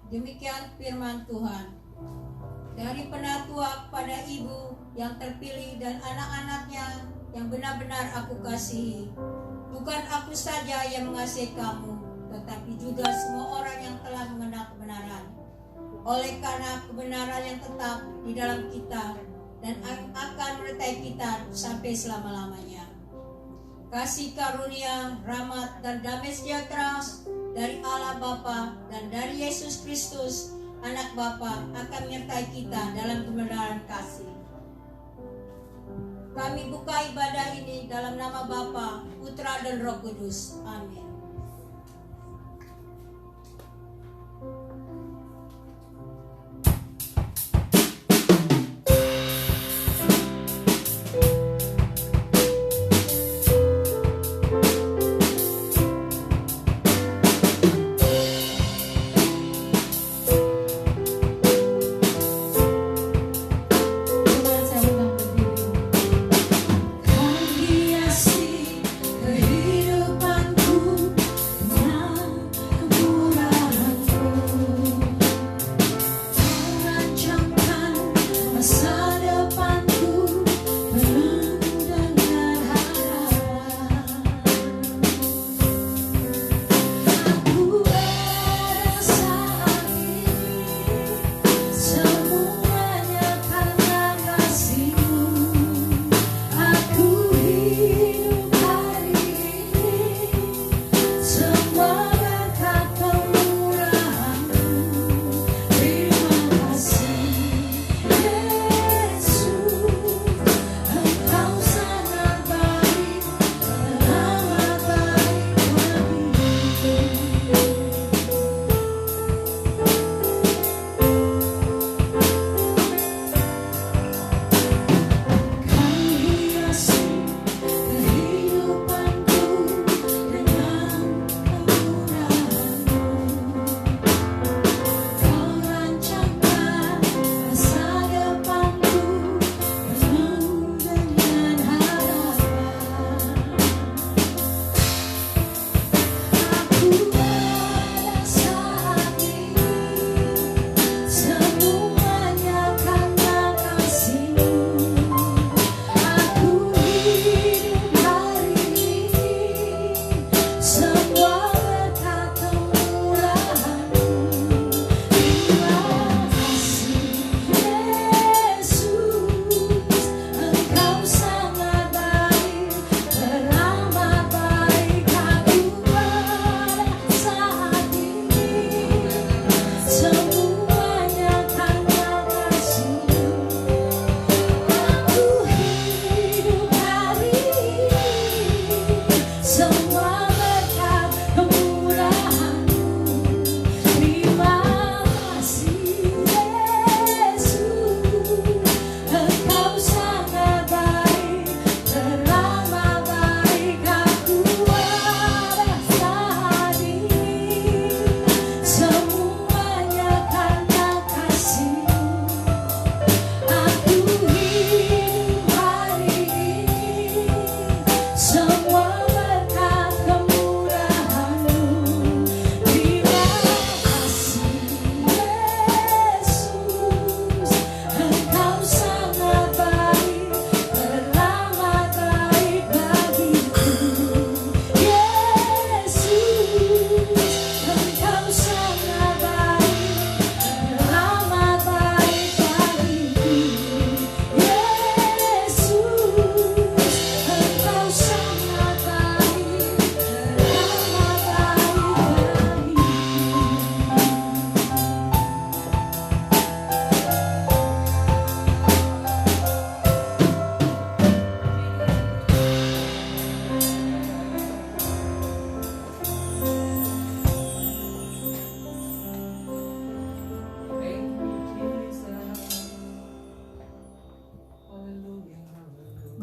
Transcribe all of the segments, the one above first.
Demikian firman Tuhan. Dari penatua pada ibu yang terpilih dan anak-anaknya yang benar-benar aku kasihi. Bukan aku saja yang mengasihi kamu, tetapi juga semua orang yang telah mengenal kebenaran. Oleh karena kebenaran yang tetap di dalam kita dan akan menyertai kita sampai selama-lamanya. Kasih karunia, rahmat, dan damai sejahtera dari Allah Bapa dan dari Yesus Kristus, Anak Bapa, akan menyertai kita dalam kebenaran kasih. Kami buka ibadah ini dalam nama Bapa, Putra, dan Roh Kudus. Amin.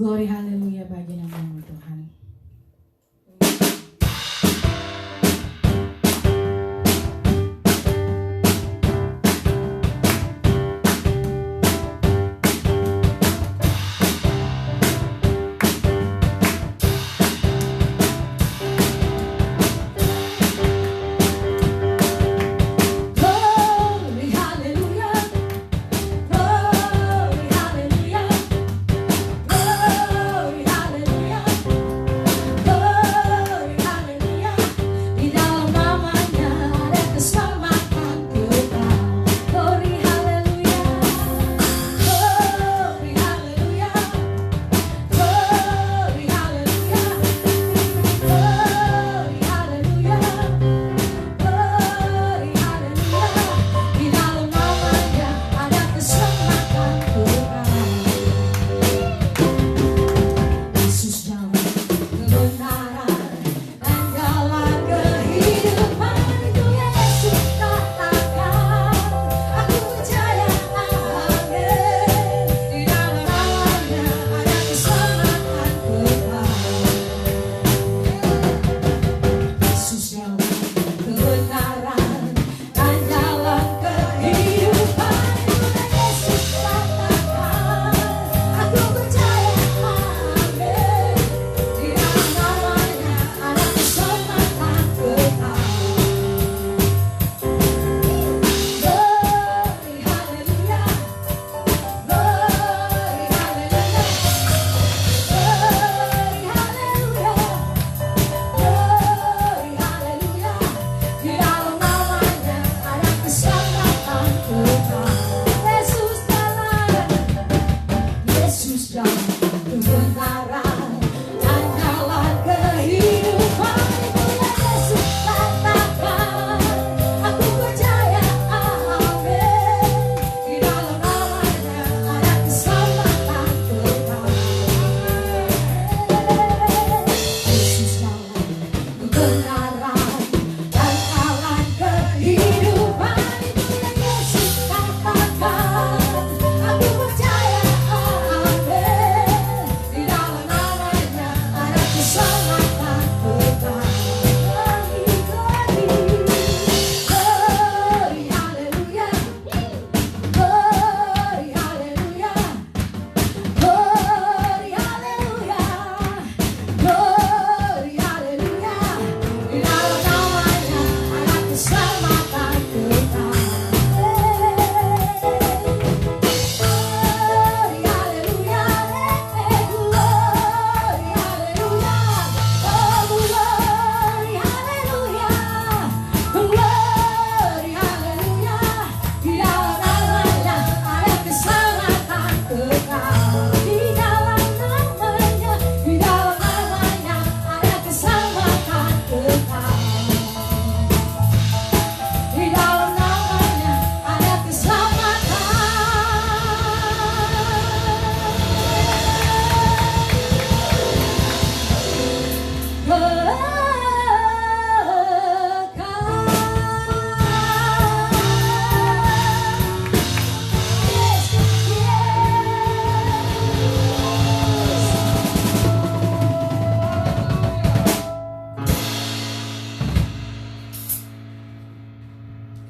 Glory haleluya bagi nama Tuhan. Oh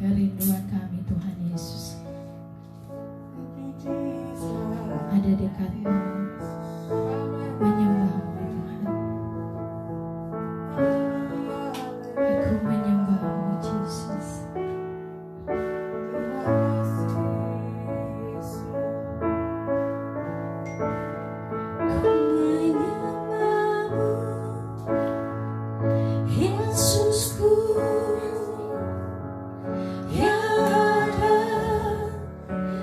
Kerinduan kami Tuhan Yesus ada dekatmu, menyembahmu Tuhan. Aku menyembahmu Yesus. Ku menyembahmu Yesusku yang ada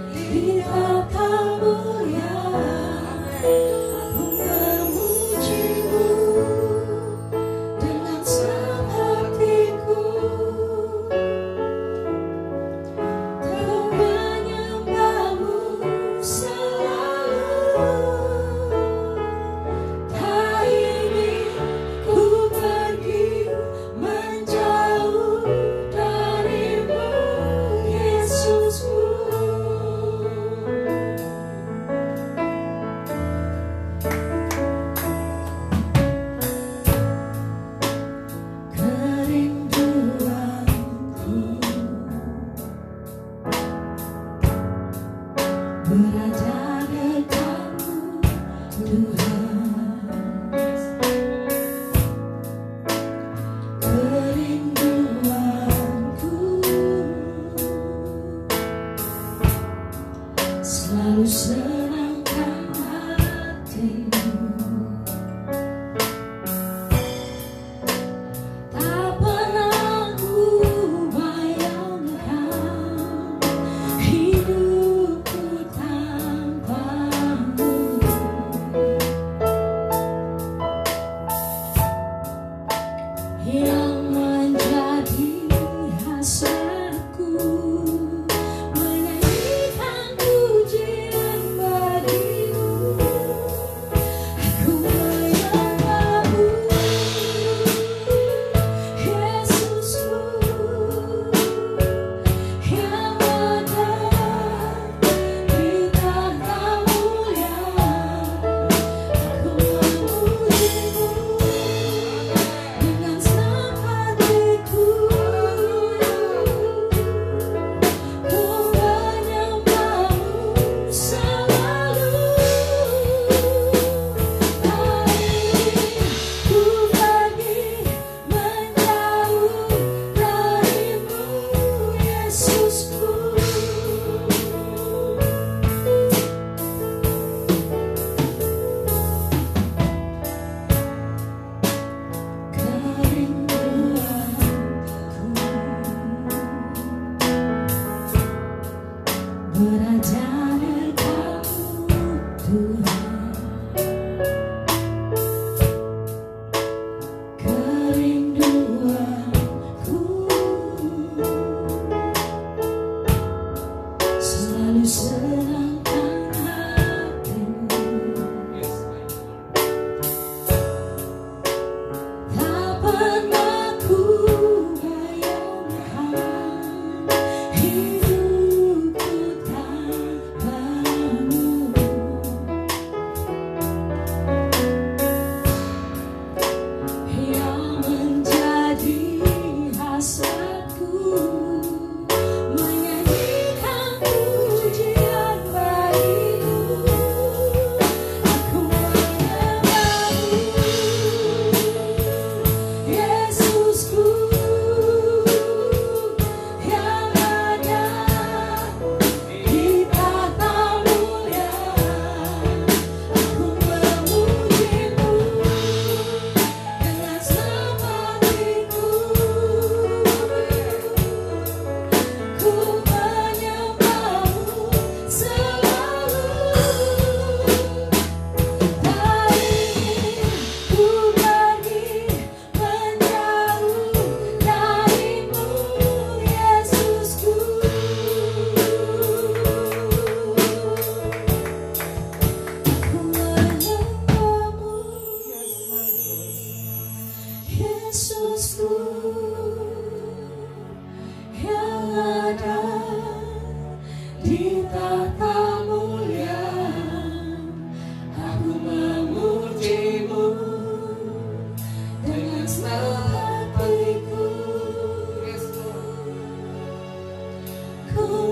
di tata kemuliaan.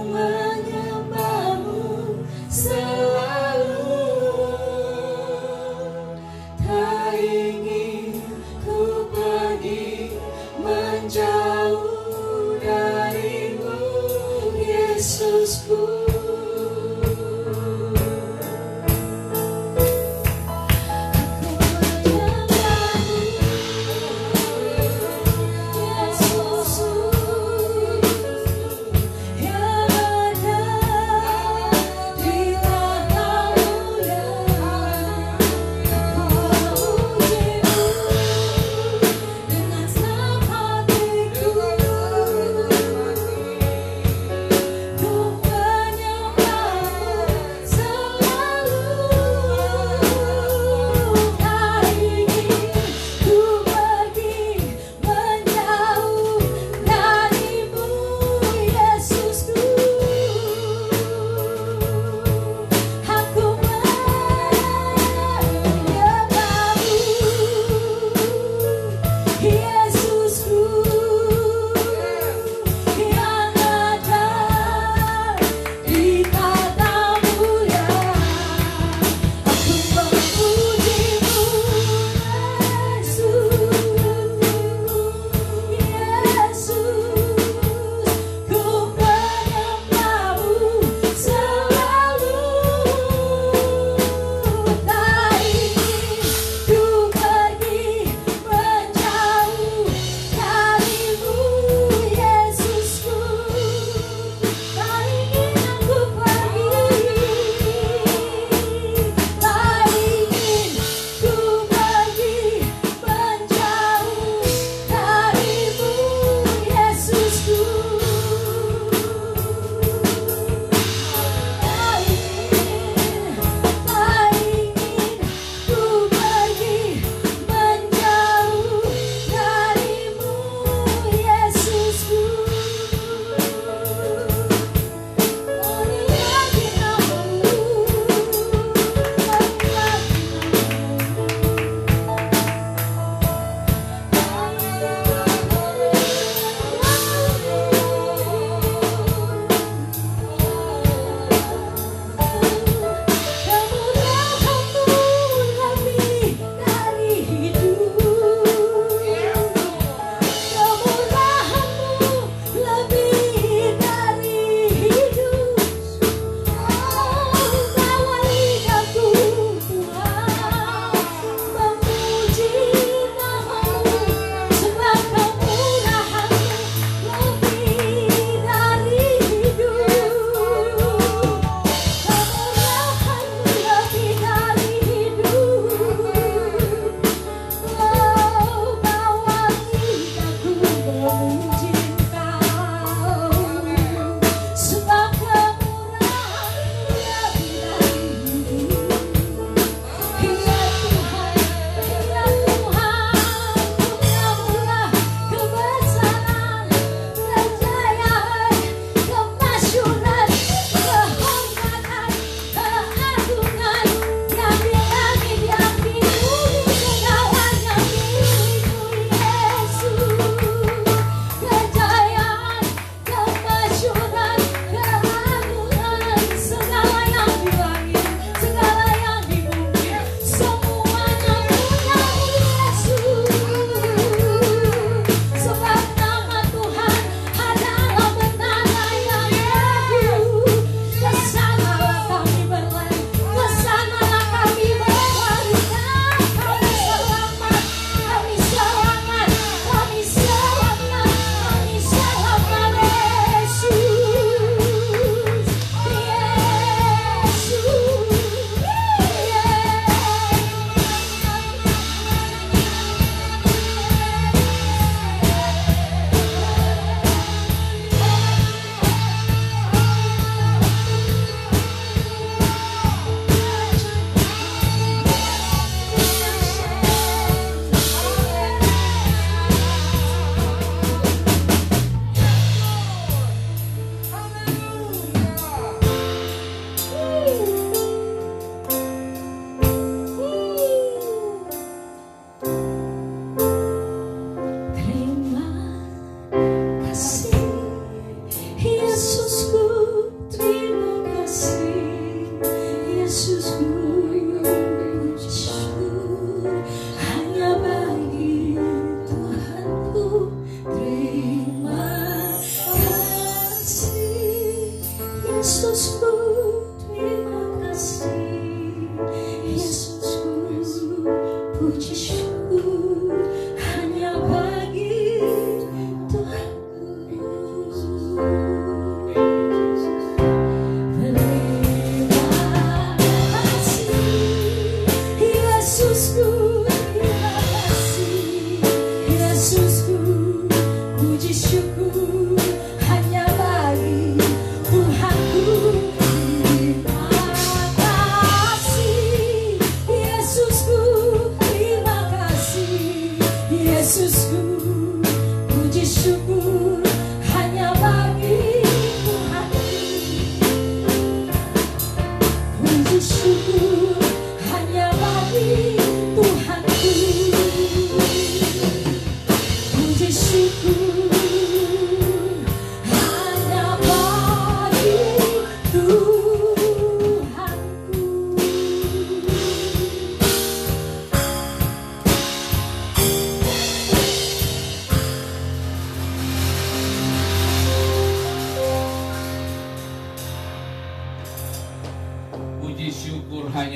menyembahmu selalu, tak ingin ku pergi menjauh darimu, Yesusku. Yang ada di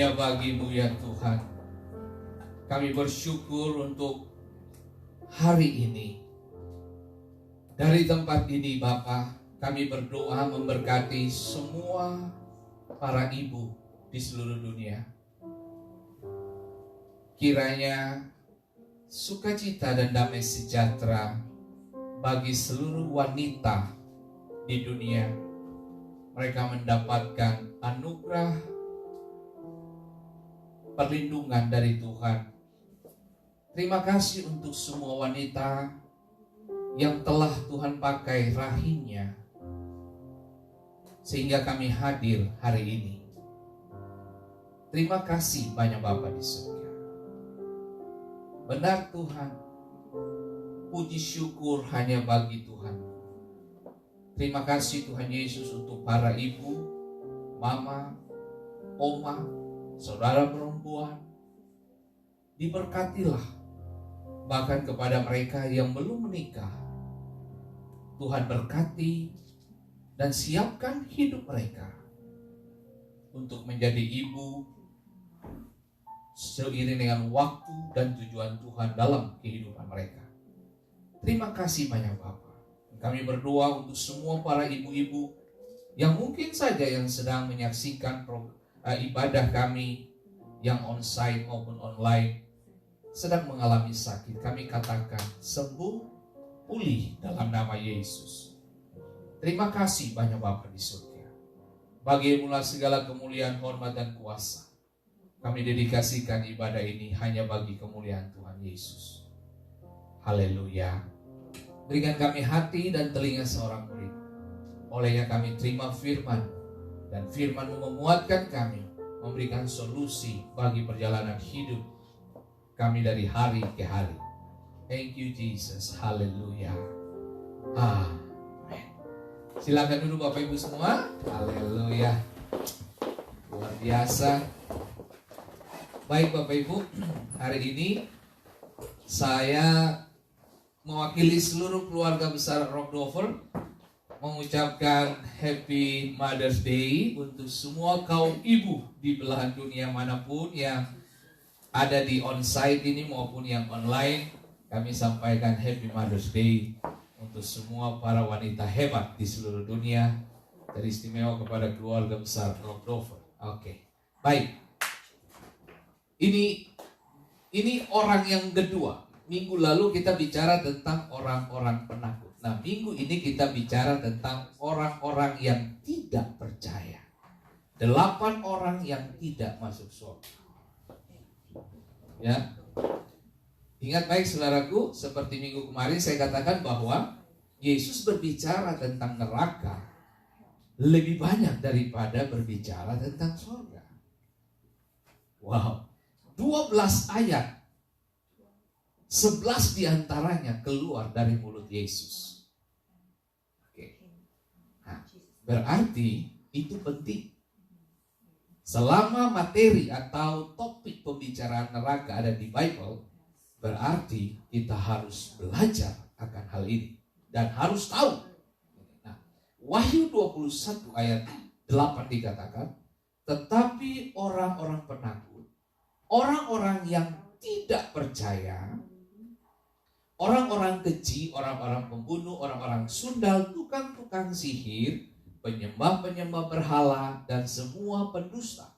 hanya bagi-Mu ya Tuhan. Kami bersyukur untuk hari ini. Dari tempat ini Bapa, kami berdoa memberkati semua para ibu di seluruh dunia. Kiranya sukacita dan damai sejahtera bagi seluruh wanita di dunia. Mereka mendapatkan anugerah perlindungan dari Tuhan. Terima kasih untuk semua wanita yang telah Tuhan pakai rahimnya sehingga kami hadir hari ini. Terima kasih banyak Bapa di surga. Benar Tuhan, puji syukur hanya bagi Tuhan. Terima kasih Tuhan Yesus untuk para ibu, mama, oma, saudara perempuan. Diberkatilah bahkan kepada mereka yang belum menikah. Tuhan berkati dan siapkan hidup mereka untuk menjadi ibu seiring dengan waktu dan tujuan Tuhan dalam kehidupan mereka. Terima kasih banyak Bapa. Kami berdoa untuk semua para ibu-ibu yang mungkin saja yang sedang menyaksikan ibadah kami yang onsite maupun online sedang mengalami sakit. Kami katakan sembuh, pulih dalam nama Yesus. Terima kasih banyak Bapa di surga. Bagimu segala kemuliaan, hormat dan kuasa. Kami dedikasikan ibadah ini hanya bagi kemuliaan Tuhan Yesus. Haleluya. Berikan kami hati dan telinga seorang murid. Olehnya kami terima firman, dan firman-Mu memuatkan kami, memberikan solusi bagi perjalanan hidup kami dari hari ke hari. Thank you Jesus. Haleluya. Amin. Silakan dulu Bapak Ibu semua. Haleluya. Luar biasa. Baik Bapak Ibu, hari ini saya mewakili seluruh keluarga besar Rockdover mengucapkan Happy Mother's Day untuk semua kaum ibu di belahan dunia manapun yang ada di onsite ini maupun yang online. Kami sampaikan Happy Mother's Day untuk semua para wanita hebat di seluruh dunia, teristimewa kepada keluarga besar Rockdover. Oke, baik. Ini orang yang kedua. Minggu lalu kita bicara tentang orang-orang penakut. Nah, minggu ini kita bicara tentang orang-orang yang tidak percaya. 8 orang yang tidak masuk surga. Ya. Ingat baik saudaraku, seperti minggu kemarin saya katakan bahwa Yesus berbicara tentang neraka lebih banyak daripada berbicara tentang surga. Wow. 12 ayat, 11 diantaranya keluar dari mulut Yesus. Oke. Nah, berarti itu penting. Selama materi atau topik pembicaraan neraka ada di Bible, berarti kita harus belajar akan hal ini dan harus tahu. Nah, Wahyu 21 ayat 8 dikatakan, tetapi orang-orang penakut, orang-orang yang tidak percaya, orang-orang keji, orang-orang pembunuh, orang-orang sundal, tukang-tukang sihir, penyembah-penyembah berhala, dan semua pendusta.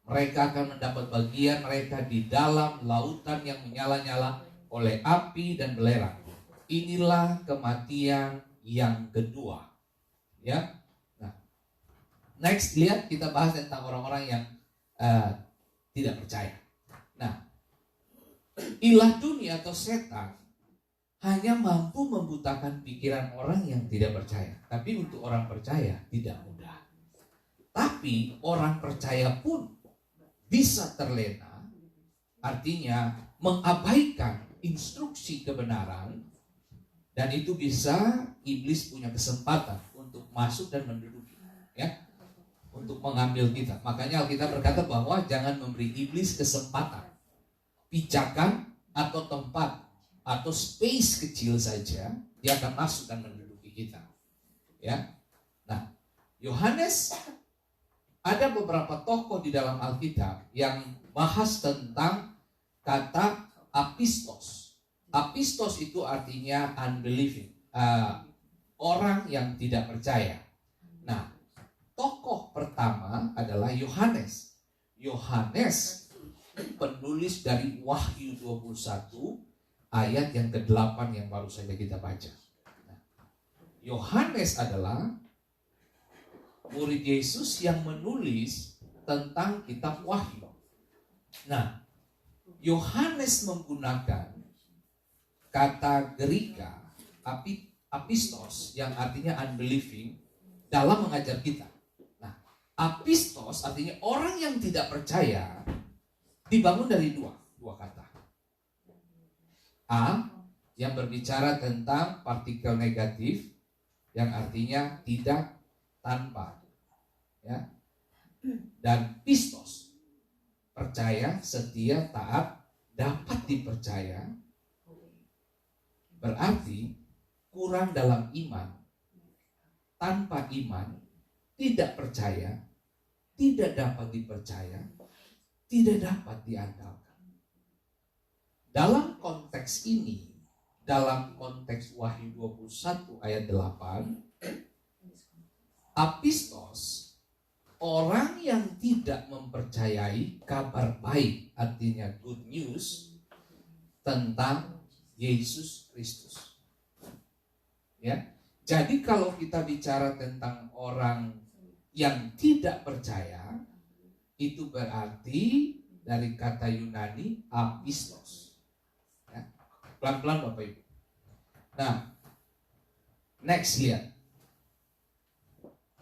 Mereka akan mendapat bagian mereka di dalam lautan yang menyala-nyala oleh api dan belerang. Inilah kematian yang kedua. Ya. Nah, next lihat kita bahas tentang orang-orang yang tidak percaya. Nah, ilah dunia atau setan hanya mampu membutakan pikiran orang yang tidak percaya. Tapi untuk orang percaya tidak mudah. Tapi orang percaya pun bisa terlena, artinya mengabaikan instruksi kebenaran, dan itu bisa iblis punya kesempatan untuk masuk dan menduduki, ya, untuk mengambil kita. Makanya Alkitab berkata bahwa jangan memberi iblis kesempatan, pijakan atau tempat atau space kecil saja, dia akan masuk dan menduduki kita. Ya. Nah, Yohanes, ada beberapa tokoh di dalam Alkitab yang bahas tentang kata apistos. Apistos itu artinya unbelieving, orang yang tidak percaya. Nah, tokoh pertama adalah Yohanes. Yohanes penulis dari Wahyu 21 ayat yang ke-8 yang baru saja kita baca. Yohanes adalah murid Yesus yang menulis tentang kitab Wahyu. Nah, Yohanes menggunakan kata Gerika apistos yang artinya unbelieving dalam mengajar kita. Nah, apistos artinya orang yang tidak percaya dibangun dari dua kata. A yang berbicara tentang partikel negatif yang artinya tidak, tanpa, ya. Dan pistos, percaya, setia, taat, dapat dipercaya. Berarti kurang dalam iman, tanpa iman, tidak percaya, tidak dapat dipercaya, tidak dapat diandalkan. Dalam konteks ini, dalam konteks Wahyu 21 ayat 8, apistos, orang yang tidak mempercayai kabar baik, artinya good news, tentang Yesus Kristus. Ya, jadi kalau kita bicara tentang orang yang tidak percaya, itu berarti dari kata Yunani apistos. Pelan-pelan Bapak Ibu. Nah, next lihat.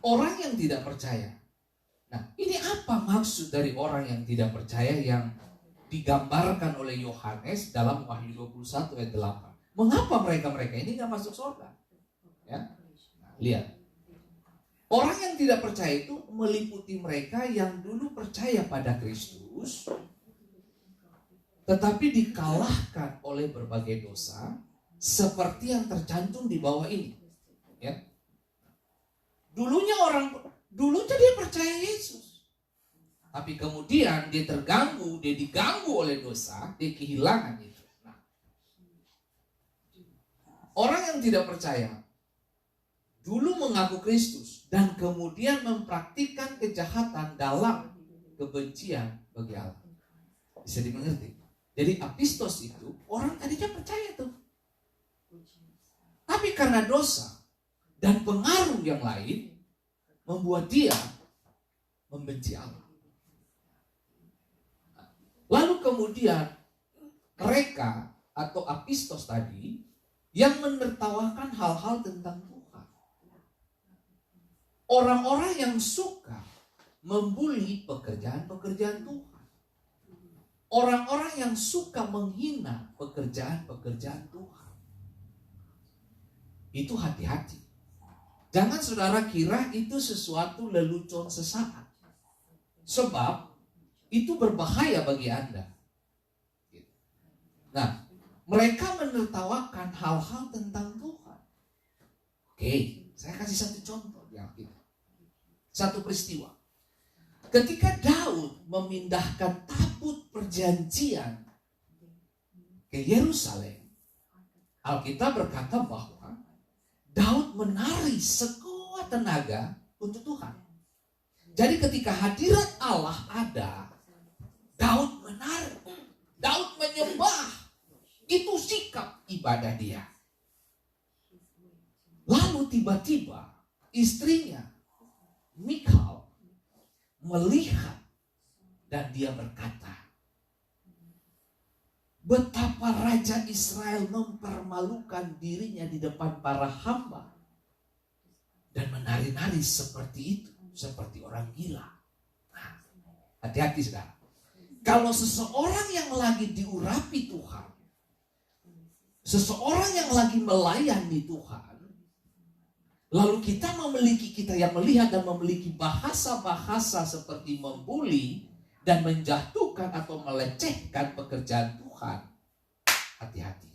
Orang yang tidak percaya. Nah, ini apa maksud dari orang yang tidak percaya yang digambarkan oleh Yohanes dalam Wahyu 21 ayat 8? Mengapa mereka ini gak masuk surga? Ya. Nah, lihat. Orang yang tidak percaya itu meliputi mereka yang dulu percaya pada Kristus, tetapi dikalahkan oleh berbagai dosa seperti yang tercantum di bawah ini. Ya. Dulunya dia percaya Yesus. Tapi kemudian dia diganggu oleh dosa, dia kehilangan itu. Nah, orang yang tidak percaya dulu mengaku Kristus dan kemudian mempraktikkan kejahatan dalam kebencian bagi Allah. Bisa dimengerti? Jadi apistos itu orang tadinya percaya tuh. Tapi karena dosa dan pengaruh yang lain membuat dia membenci Allah. Lalu kemudian mereka atau apistos tadi yang menertawakan hal-hal tentang Tuhan. Orang-orang yang suka membuli pekerjaan-pekerjaan Tuhan. Orang-orang yang suka menghina pekerjaan-pekerjaan Tuhan. Itu hati-hati. Jangan saudara kira itu sesuatu lelucon sesaat. Sebab itu berbahaya bagi Anda. Nah, mereka menertawakan hal-hal tentang Tuhan. Oke, saya kasih satu contoh di Alkitab. Satu peristiwa. Ketika Daud memindahkan tabut perjanjian ke Yerusalem, Alkitab berkata bahwa Daud menari sekuat tenaga untuk Tuhan. Jadi ketika hadirat Allah ada, Daud menari, Daud menyembah. Itu sikap ibadah dia. Lalu tiba-tiba istrinya Mikal melihat dan dia berkata, betapa Raja Israel mempermalukan dirinya di depan para hamba dan menari-nari seperti itu, seperti orang gila. Nah, hati-hati saudara. Kalau seseorang yang lagi diurapi Tuhan, seseorang yang lagi melayani Tuhan, lalu kita yang melihat dan memiliki bahasa-bahasa seperti membuli dan menjatuhkan atau melecehkan pekerjaan Tuhan, hati-hati.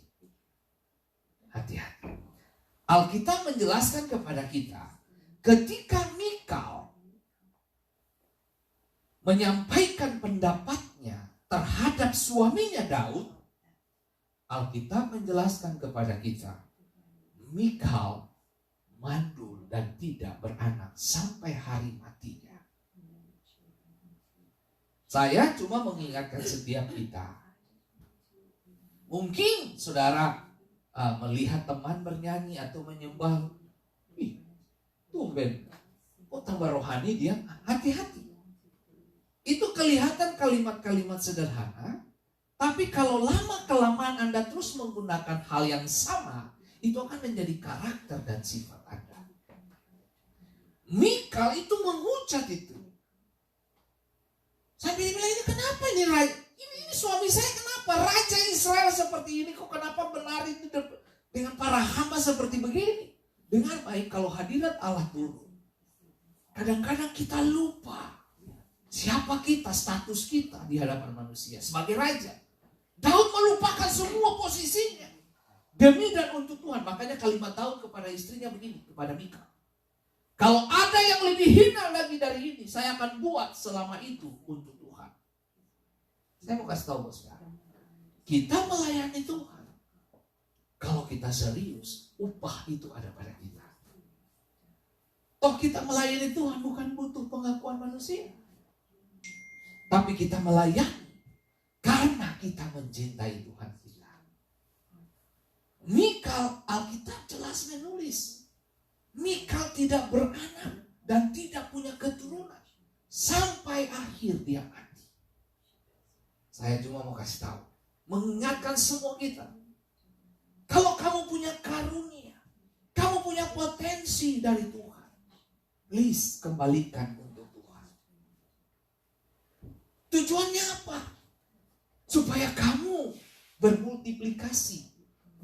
Hati-hati. Alkitab menjelaskan kepada kita, ketika Mikal menyampaikan pendapatnya terhadap suaminya Daud, Alkitab menjelaskan kepada kita, Mikal mandul dan tidak beranak sampai hari matinya. Saya cuma mengingatkan setiap kita. Mungkin saudara melihat teman bernyanyi atau menyembah, tumben, kok tambah rohani dia? Hati-hati. Itu kelihatan kalimat-kalimat sederhana, tapi kalau lama-kelamaan Anda terus menggunakan hal yang sama, itu akan menjadi karakter dan sifat Anda. Mikal itu menghujat itu. Sampai dia bilang, ini kenapa ini suami saya kenapa? Raja Israel seperti ini, kok kenapa menari dengan para hamba seperti begini? Dengar baik, kalau hadirat Allah turun, kadang-kadang kita lupa siapa kita, status kita di hadapan manusia sebagai raja. Daud melupakan semua posisinya demi dan untuk Tuhan. Makanya kalimat Daud kepada istrinya begini, kepada Mikal, kalau ada yang lebih hina lagi dari ini, saya akan buat selama itu untuk Tuhan. Saya mau kasih tahu bos sekarang, kita melayani Tuhan, kalau kita serius, upah itu ada pada kita. Toh kita melayani Tuhan bukan butuh pengakuan manusia, tapi kita melayani karena kita mencintai Tuhan kita. Mikal, Alkitab jelas menulis, Mikal tidak beranak dan tidak punya keturunan sampai akhir dia mati. Saya cuma mau kasih tahu, mengingatkan semua kita, kalau kamu punya karunia, kamu punya potensi dari Tuhan, please kembalikan untuk Tuhan. Tujuannya apa? Supaya kamu bermultiplikasi,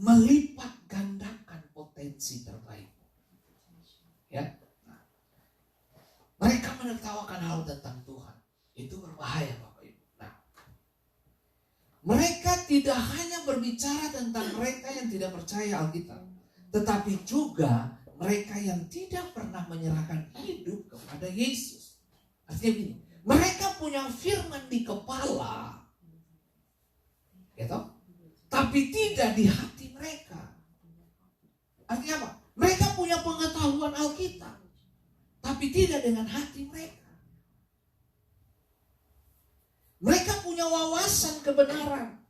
melipat gandakan potensi terbaik. Ya, mereka menertawakan hal tentang Tuhan, itu berbahaya Bapak Ibu. Nah, mereka tidak hanya berbicara tentang mereka yang tidak percaya Alkitab, tetapi juga mereka yang tidak pernah menyerahkan hidup kepada Yesus. Artinya gini, mereka punya firman di kepala, gitu, tapi tidak di hati mereka. Artinya apa? Mereka punya pengetahuan Alkitab, tapi tidak dengan hati mereka. Mereka punya wawasan kebenaran,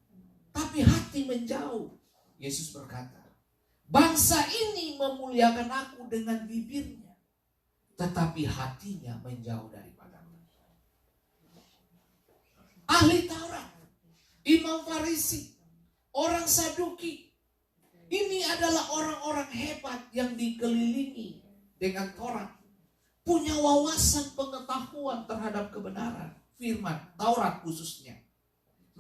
tapi hati menjauh. Yesus berkata, bangsa ini memuliakan aku dengan bibirnya, tetapi hatinya menjauh daripadaku. Ahli Taurat, Imam Farisi, orang Saduki, ini adalah orang-orang hebat yang dikelilingi dengan Taurat, punya wawasan pengetahuan terhadap kebenaran firman Taurat khususnya.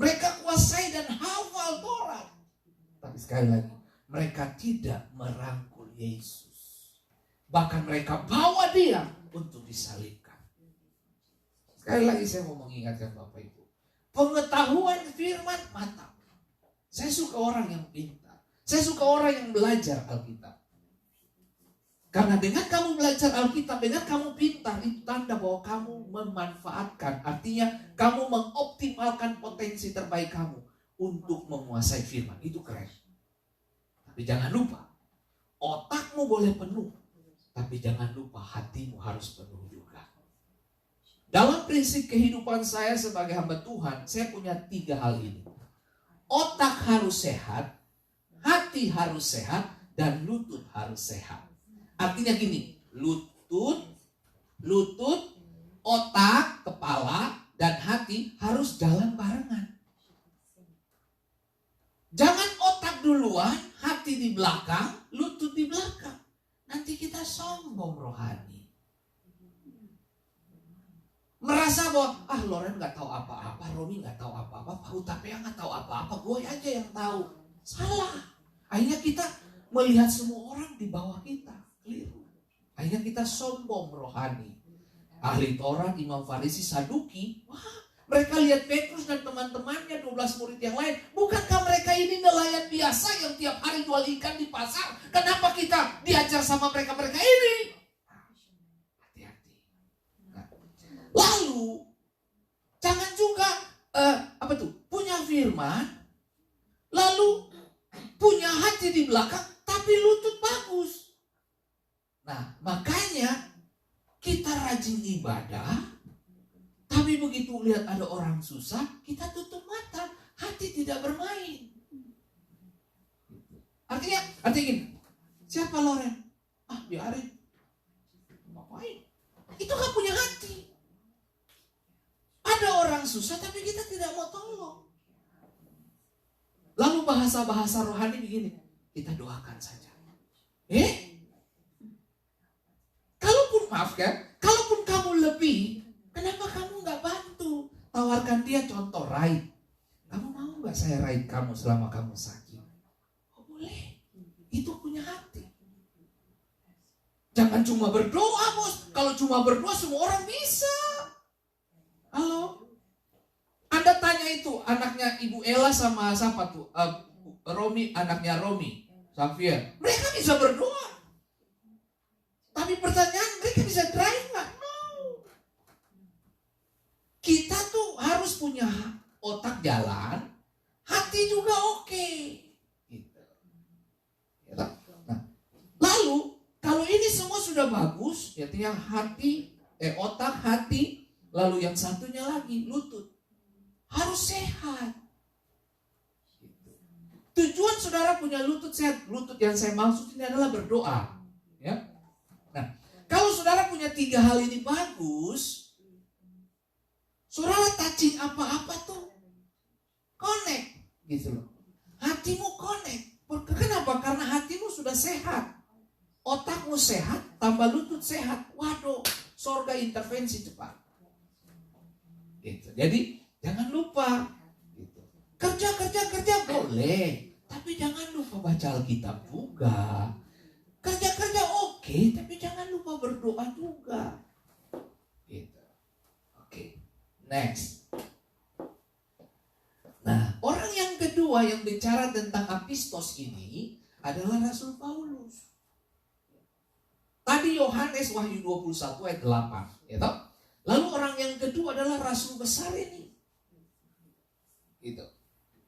Mereka kuasai dan hafal Taurat, tapi sekali lagi mereka tidak merangkul Yesus. Bahkan mereka bawa dia untuk disalibkan. Sekali lagi saya mau mengingatkan Bapak Ibu, pengetahuan firman mantap. Saya suka orang yang pintar. Saya suka orang yang belajar Alkitab. Karena dengan kamu belajar Alkitab, dengan kamu pintar, itu tanda bahwa kamu memanfaatkan. Artinya kamu mengoptimalkan potensi terbaik kamu untuk menguasai firman. Itu keren. Tapi jangan lupa, otakmu boleh penuh, tapi jangan lupa hatimu harus penuh juga. Dalam prinsip kehidupan saya sebagai hamba Tuhan, saya punya 3 hal ini. Otak harus sehat, hati harus sehat, dan lutut harus sehat. Artinya gini, lutut, otak, kepala, dan hati harus jalan barengan. Jangan otak duluan, hati di belakang, lutut di belakang. Nanti kita sombong rohani. Merasa bahwa, Loren gak tahu apa-apa, Romi gak tahu apa-apa, Pak Hutapea gak tahu apa-apa, gue aja yang tahu. Salah. Akhirnya kita melihat semua orang di bawah kita. Keliru. Akhirnya kita sombong rohani. Ahli Taurat, Imam Farisi, Saduki, mereka lihat Petrus dan teman-temannya 12 murid yang lain. Bukankah mereka ini nelayan biasa yang tiap hari jual ikan di pasar? Kenapa kita diajar sama mereka-mereka ini? Hati-hati. Lalu jangan juga punya firman, lalu punya hati di belakang, tapi lutut bagus. Nah, makanya kita rajin ibadah, tapi begitu lihat ada orang susah, kita tutup mata, hati tidak bermain. Artinya gini, siapa Loren? Biarin. Ngapain? Itu gak punya hati. Ada orang susah, tapi kita tidak mau tolong. Lalu bahasa-bahasa rohani begini, kita doakan saja. Kalaupun kamu lebih, kenapa kamu gak bantu? Tawarkan dia contoh raid. Kamu mau gak saya raid kamu selama kamu sakit? Boleh. Itu punya hati. Jangan cuma berdoa, bos. Kalau cuma berdoa semua orang bisa. Halo? Anda tanya itu anaknya Ibu Ella sama siapa tuh? Romi, anaknya Romi, Xavier. Mereka bisa berdoa. Tapi pertanyaan, mereka bisa drive nggak? No. Kita tuh harus punya otak jalan, hati juga oke. Gitu. Nah, lalu kalau ini semua sudah bagus, artinya otak, hati, lalu yang satunya lagi lutut harus sehat. Tujuan saudara punya lutut sehat. Lutut yang saya maksud ini adalah berdoa. Ya. Nah, kalau saudara punya 3 hal ini bagus, saudara touching apa-apa tuh connect gitu loh. Hatimu connect. Kenapa? Karena hatimu sudah sehat. Otakmu sehat, tambah lutut sehat. Waduh, surga intervensi cepat. Gitu. Jadi jangan lupa. Gitu. Kerja boleh, tapi jangan lupa baca Alkitab juga. Kerja oke, tapi jangan lupa berdoa juga. Gitu. Oke. Next. Nah, orang yang kedua yang bicara tentang apistos ini adalah Rasul Paulus. Tadi Yohanes Wahyu 21 ayat 8, ya toh? Lalu orang yang kedua adalah Rasul besar ini. Gitu.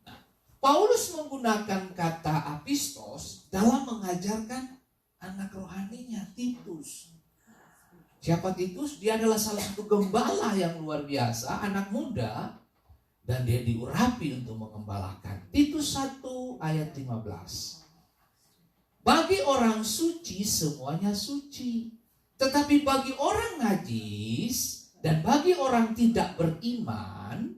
Nah, Paulus menggunakan kata apistos dalam mengajarkan anak rohaninya Titus. Siapa Titus? Dia adalah salah satu gembala yang luar biasa, anak muda, dan dia diurapi untuk mengembalakan. Titus 1 ayat 15. Bagi orang suci semuanya suci, tetapi bagi orang najis dan bagi orang tidak beriman,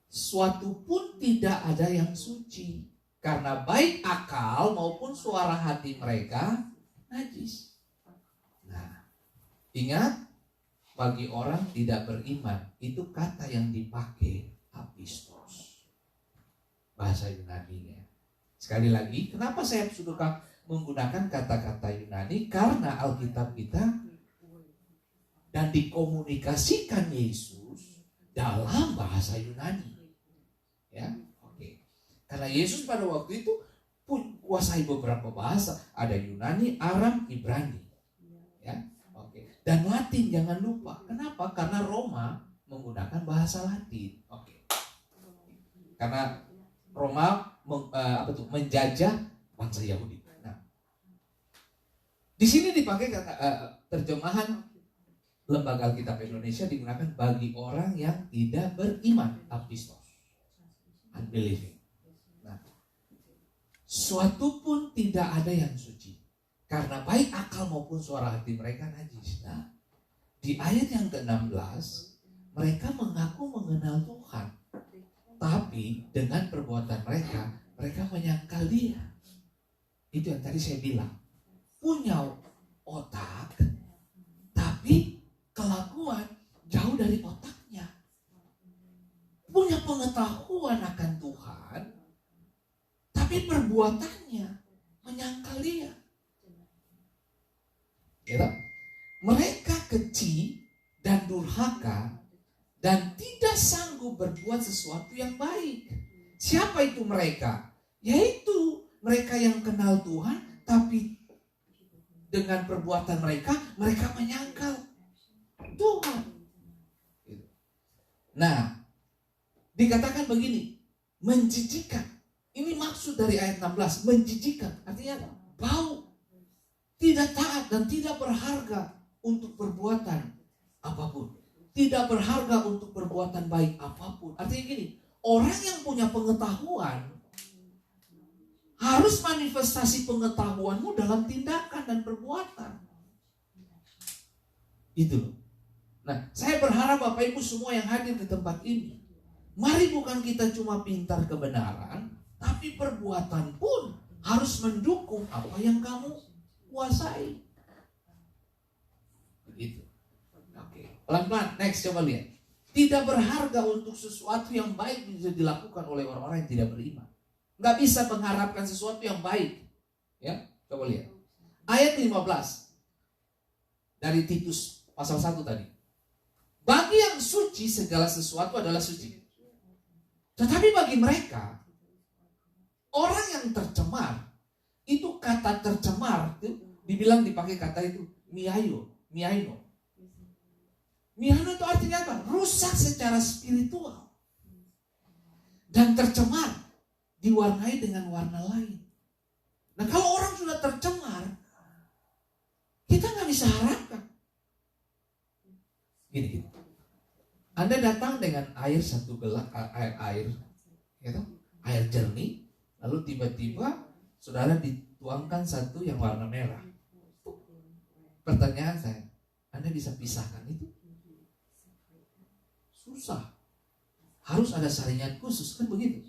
suatu pun tidak ada yang suci, karena baik akal maupun suara hati mereka najis. Nah, ingat, bagi orang tidak beriman, itu kata yang dipakai apistos, bahasa Yunaninya. Sekali lagi, kenapa saya suka menggunakan kata-kata Yunani? Karena Alkitab kita dan dikomunikasikan Yesus dalam bahasa Yunani. Ya, oke. Karena Yesus pada waktu itu pun kuasai beberapa bahasa, ada Yunani, Aram, Ibrani. Ya, oke. Dan Latin jangan lupa. Kenapa? Karena Roma menggunakan bahasa Latin. Oke. Karena Roma menjajah bangsa Yahudi. Nah, di sini dipakai kata terjemahan Lembaga Alkitab Indonesia digunakan bagi orang yang tidak beriman, apistos, unbelieving. Nah, suatu pun tidak ada yang suci, karena baik akal maupun suara hati mereka najis. Nah, di ayat yang ke-16, mereka mengaku mengenal Tuhan, tapi dengan perbuatan mereka, mereka menyangkal Dia. Itu yang tadi saya bilang, punya otak, tapi kelakuan jauh dari otaknya. Punya pengetahuan akan Tuhan, tapi perbuatannya menyangkal Dia. Ya, mereka keji dan durhaka dan tidak sanggup berbuat sesuatu yang baik. Siapa itu mereka? Yaitu mereka yang kenal Tuhan, tapi dengan perbuatan mereka menyangkal Tuhan. Nah, dikatakan begini, menjijikan. Ini maksud dari ayat 16, menjijikan. Artinya bau, tidak taat dan tidak berharga untuk perbuatan apapun. Tidak berharga untuk perbuatan baik apapun. Artinya gini, orang yang punya pengetahuan harus manifestasi pengetahuanmu dalam tindakan dan perbuatan. Itu. Nah, saya berharap Bapak Ibu semua yang hadir di tempat ini, mari bukan kita cuma pintar kebenaran, tapi perbuatan pun harus mendukung apa yang kamu kuasai. Begitu. Oke, pelan-pelan. Next, coba lihat. Tidak berharga untuk sesuatu yang baik bisa dilakukan oleh orang-orang yang tidak beriman. Nggak bisa mengharapkan sesuatu yang baik. Ya, coba lihat. Ayat 15 dari Titus pasal 1 tadi. Bagi yang suci segala sesuatu adalah suci. Tetapi bagi mereka, orang yang tercemar, itu kata tercemar itu dibilang dipakai kata itu miaino. Miaino itu artinya apa? Rusak secara spiritual. Dan tercemar diwarnai dengan warna lain. Nah, kalau orang sudah tercemar, kita nggak bisa harapkan. Gini. Anda datang dengan air satu gelas, air jernih, lalu tiba-tiba saudara dituangkan satu yang warna merah. Pertanyaan saya, Anda bisa pisahkan itu? Susah. Harus ada saringan khusus, kan begitu?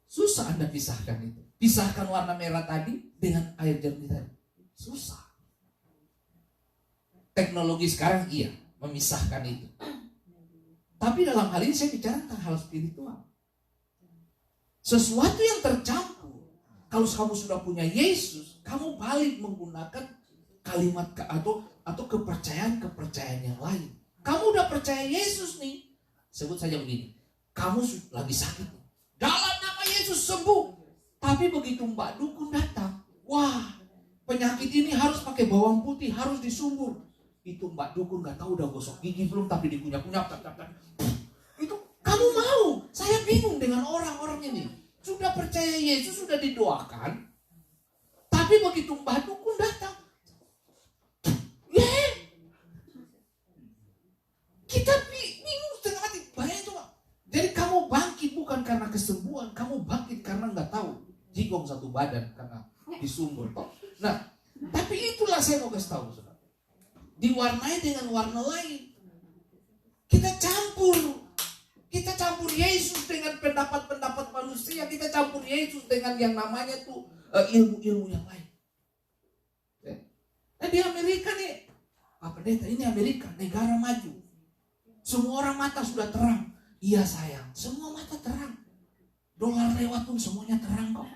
Susah Anda pisahkan itu. Pisahkan warna merah tadi dengan air jernih tadi. Susah. Teknologi sekarang iya memisahkan itu. Tapi dalam hal ini saya bicara tentang hal spiritual. Sesuatu yang tercampur. Kalau kamu sudah punya Yesus, kamu balik menggunakan kalimat atau kepercayaan yang lain. Kamu udah percaya Yesus nih. Sebut saja begini. Kamu lagi sakit. Dalam nama Yesus sembuh. Tapi begitu Mbak Dukun datang, wah, penyakit ini harus pakai bawang putih, harus disumbur. Itu Mbak Dukun gak tahu udah gosok gigi belum, tapi dikunyah-kunyah. Itu kamu mau? Saya bingung dengan orang-orang ini. Sudah percaya Yesus, sudah didoakan, tapi begitu Mbak Dukun datang, kita bingung setengah mati. Bayangin coba. Jadi kamu bangkit bukan karena kesembuhan, kamu bangkit karena gak tahu jigong satu badan karena disumbur. Nah, tapi itulah saya mau kasih tahu, saudara. Diwarnai dengan warna lain. Kita campur Yesus dengan pendapat-pendapat manusia. Kita campur Yesus dengan yang namanya tuh ilmu-ilmu yang lain. Nah, di Amerika nih, Pak Pendeta, ini Amerika, negara maju. Semua orang mata sudah terang. Iya sayang, semua mata terang. Dolar lewat pun semuanya terang kok.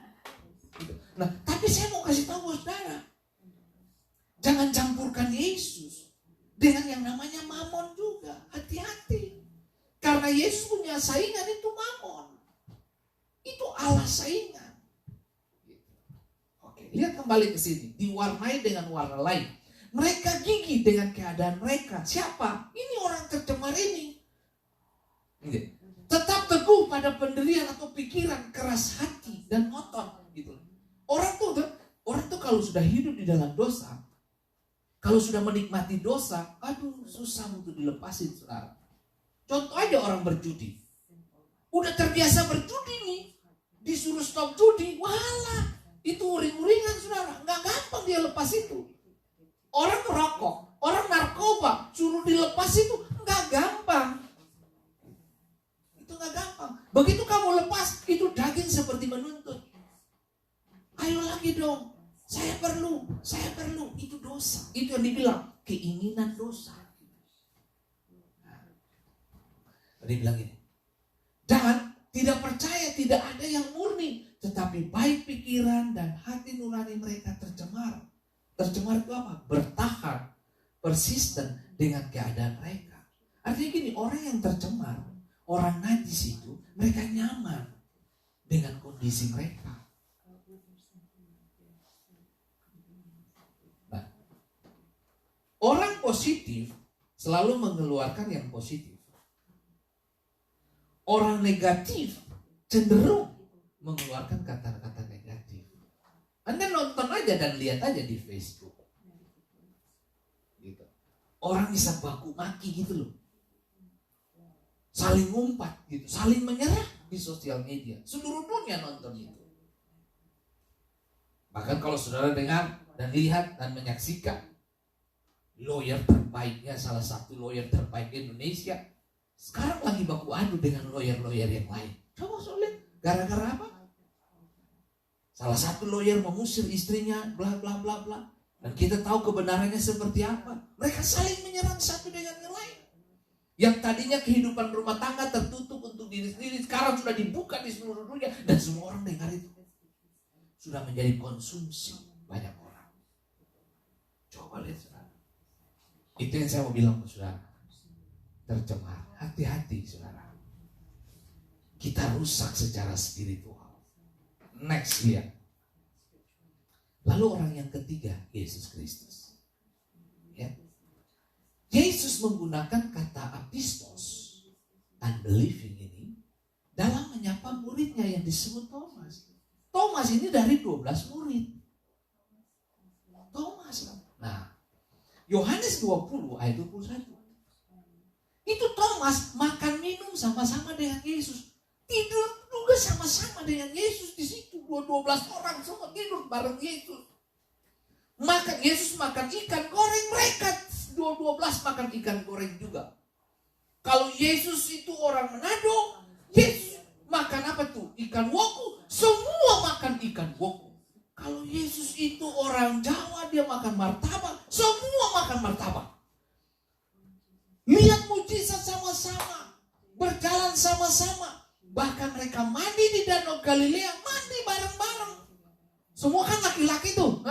Nah, tapi saya mau kasih tahu saudara, jangan campurkan Yesus dengan yang namanya mamon juga. Hati-hati. Karena Yesus punya saingan itu mamon. Itu Allah saingan. Oke, lihat kembali ke sini. Diwarnai dengan warna lain. Mereka gigih dengan keadaan mereka. Siapa? Ini orang tercemar ini. Tetap teguh pada pendirian atau pikiran, keras hati dan ngotot gitu. Orang tuh kalau sudah hidup di dalam dosa, kalau sudah menikmati dosa, aduh susah untuk dilepasin, saudara. Contoh aja orang berjudi. Udah terbiasa berjudi nih, disuruh stop judi, walah, itu uring-uringan, saudara. Nggak gampang dia lepas itu. Orang merokok, orang narkoba, suruh dilepas itu nggak gampang. Itu nggak gampang. Begitu kamu lepas, itu daging seperti menuntut. Ayo lagi dong, saya perlu, itu dosa. Itu yang dibilang keinginan dosa. Dia bilang gini, dan tidak percaya tidak ada yang murni, tetapi baik pikiran dan hati nurani mereka tercemar. Tercemar itu apa? Bertahan, persisten dengan keadaan mereka. Artinya gini, orang yang tercemar, orang najis itu, mereka nyaman dengan kondisi mereka. Nah, orang positif selalu mengeluarkan yang positif. Orang negatif cenderung mengeluarkan kata-kata negatif. Anda nonton aja dan lihat aja di Facebook. Gitu. Orang bisa baku maki gitu loh. Saling ngumpat gitu, saling menyerah di sosial media. Seluruh dunia nonton itu. Bahkan kalau saudara dengar dan lihat dan menyaksikan lawyer terbaiknya, salah satu lawyer terbaik Indonesia, sekarang lagi baku adu dengan lawyer-lawyer yang lain. Coba lihat, gara-gara apa? Salah satu lawyer mengusir istrinya, bla bla bla bla. Dan kita tahu kebenarannya seperti apa. Mereka saling menyerang satu dengan yang lain. Yang tadinya kehidupan rumah tangga tertutup untuk diri sendiri, sekarang sudah dibuka di seluruh dunia. Dan semua orang dengar itu. Sudah menjadi konsumsi banyak orang. Coba lihat, saudara. Itu yang saya mau bilang ke saudara. Tercemar. Hati-hati, saudara. Kita rusak secara spiritual. Next, lihat. Lalu orang yang ketiga, Yesus Kristus. Ya. Yesus menggunakan kata apistos, unbelieving ini, dalam menyapa muridnya yang disebut Thomas. Thomas ini dari 12 murid. Thomas. Nah, Yohanes 20 ayat 21. Itu Thomas makan minum sama-sama dengan Yesus. Tidur juga sama-sama dengan Yesus di situ. 12 orang semua tidur bareng Yesus. Yesus makan ikan goreng, mereka 12 makan ikan goreng juga. Kalau Yesus itu orang Manado, Yesus makan apa tuh? Ikan woku. Semua makan ikan woku. Kalau Yesus itu orang Jawa, dia makan martabak. Semua makan martabak. Lihat mujizat sama-sama, berjalan sama-sama. Bahkan mereka mandi di Danau Galilea, mandi bareng-bareng. Semua kan laki-laki tuh,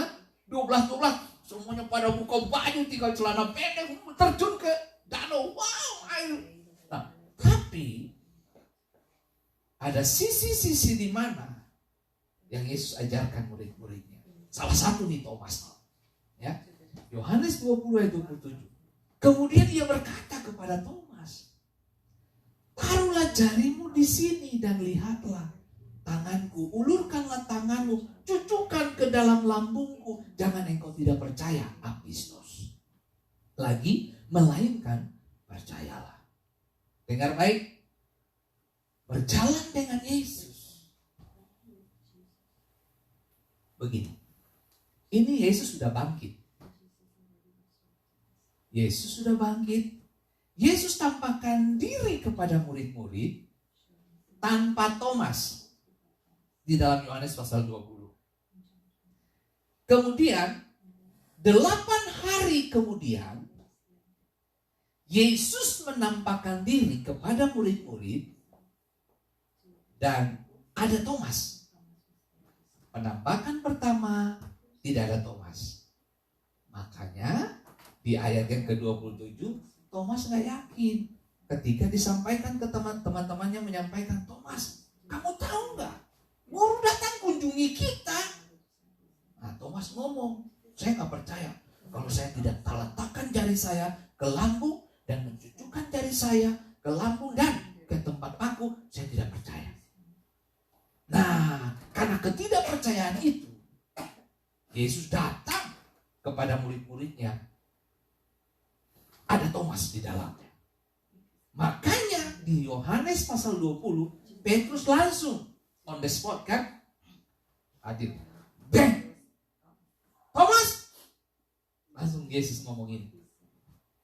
12, semuanya pada buka baju, tinggal celana pendek, terjun ke danau. Wow, ayo. Nah, tapi ada sisi-sisi di mana yang Yesus ajarkan murid-muridnya. Salah satu nih Thomas. Ya. Yohanes 20 ayat 27. Kemudian ia berkata kepada Thomas, taruhlah jarimu di sini dan lihatlah tanganku, ulurkanlah tanganmu, cucukkan ke dalam lambungku, jangan engkau tidak percaya, apistos. Lagi, melainkan percayalah. Dengar baik, berjalan dengan Yesus. Begini, ini Yesus sudah bangkit. Yesus sudah bangkit. Yesus tampakkan diri kepada murid-murid tanpa Thomas di dalam Yohanes pasal 20. Kemudian 8 hari kemudian Yesus menampakkan diri kepada murid-murid dan ada Thomas. Penampakan pertama tidak ada Thomas. Makanya di ayat yang ke-27, Thomas gak yakin. Ketika disampaikan ke teman-temannya menyampaikan, Thomas, kamu tahu gak? Guru datang kunjungi kita. Nah, Thomas ngomong, saya gak percaya. Kalau saya tidak letakkan jari saya ke lambung dan mencucukkan jari saya ke lambung dan ke tempat aku, saya tidak percaya. Nah, karena ketidakpercayaan itu, Yesus datang kepada murid-muridnya. Ada Thomas di dalamnya. Makanya di Yohanes pasal 20, Petrus langsung on the spot kan? Hadir. Bang! Thomas! Langsung Yesus ngomong ini.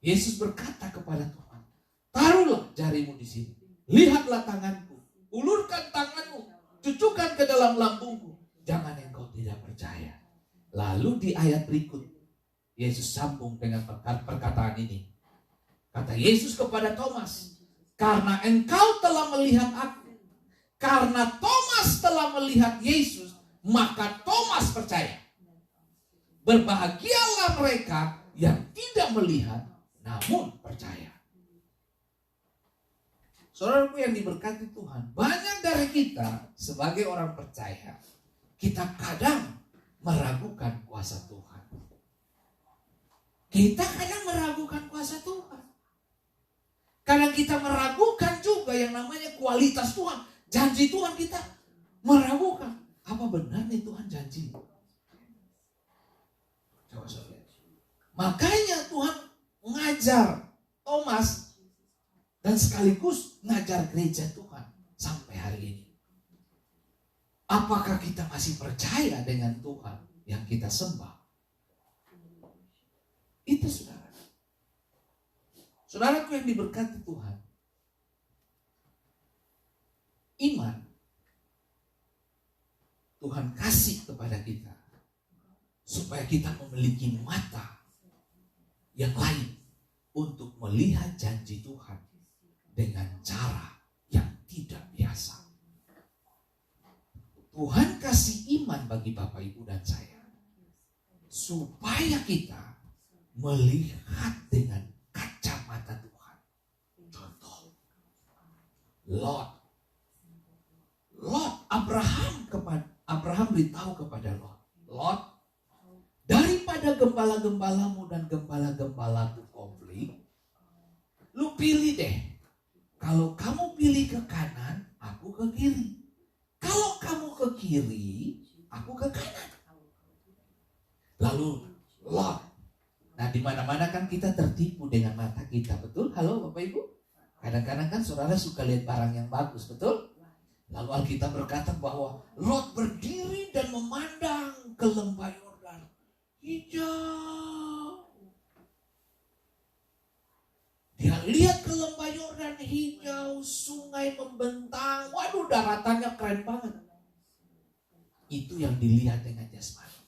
Yesus berkata kepada Thomas, taruhlah jarimu di sini. Lihatlah tanganku. Ulurkan tanganmu. Cucukkan ke dalam lambungku. Jangan engkau tidak percaya. Lalu di ayat berikut, Yesus sambung dengan perkataan ini. Kata Yesus kepada Thomas, karena engkau telah melihat aku, karena Thomas telah melihat Yesus, maka Thomas percaya. Berbahagialah mereka yang tidak melihat, namun percaya. Saudaraku yang diberkati Tuhan, banyak dari kita sebagai orang percaya, kita kadang meragukan kuasa Tuhan. Kita kadang meragukan kuasa Tuhan. Kadang kita meragukan juga yang namanya kualitas Tuhan. Janji Tuhan kita meragukan. Apa benar nih Tuhan janji? Coba saya. Makanya Tuhan mengajar Thomas dan sekaligus mengajar gereja Tuhan sampai hari ini. Apakah kita masih percaya dengan Tuhan yang kita sembah? Itu saudara. Saudaraku yang diberkati Tuhan. Iman Tuhan kasih kepada kita supaya kita memiliki mata yang lain untuk melihat janji Tuhan dengan cara yang tidak biasa. Tuhan kasih iman bagi Bapak, Ibu, dan saya supaya kita melihat dengan kacamata Tuhan. Contoh, Lot, Abraham beritahu kepada Lot, daripada gembala-gembalamu dan gembala-gembalaku konflik, lu pilih deh. Kalau kamu pilih ke kanan, aku ke kiri. Kalau kamu ke kiri, aku ke kanan. Lalu Lot. Nah, di mana-mana kan kita tertipu dengan mata kita, betul? Halo Bapak Ibu. Kadang-kadang kan saudara suka lihat barang yang bagus, betul? Lalu Alkitab berkata bahwa Lot berdiri dan memandang ke lembah Yordan. Hijau. Dia lihat ke lembah Yordan hijau, sungai membentang. Waduh, daratannya keren banget. Itu yang dilihat dengan jasmani.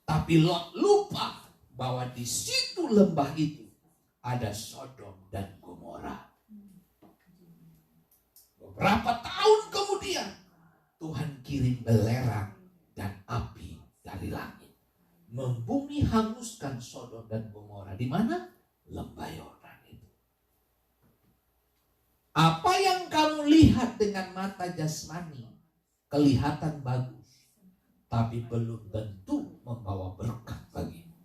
Tapi Lot lupa bahwa di situ lembah itu ada Sodom dan Gomora. Beberapa tahun kemudian Tuhan kirim belerang dan api dari langit, membumi hanguskan Sodom dan Gomora. Di mana? Lembah Yordan itu. Apa yang kamu lihat dengan mata jasmani kelihatan bagus, tapi belum tentu membawa berkat bagimu.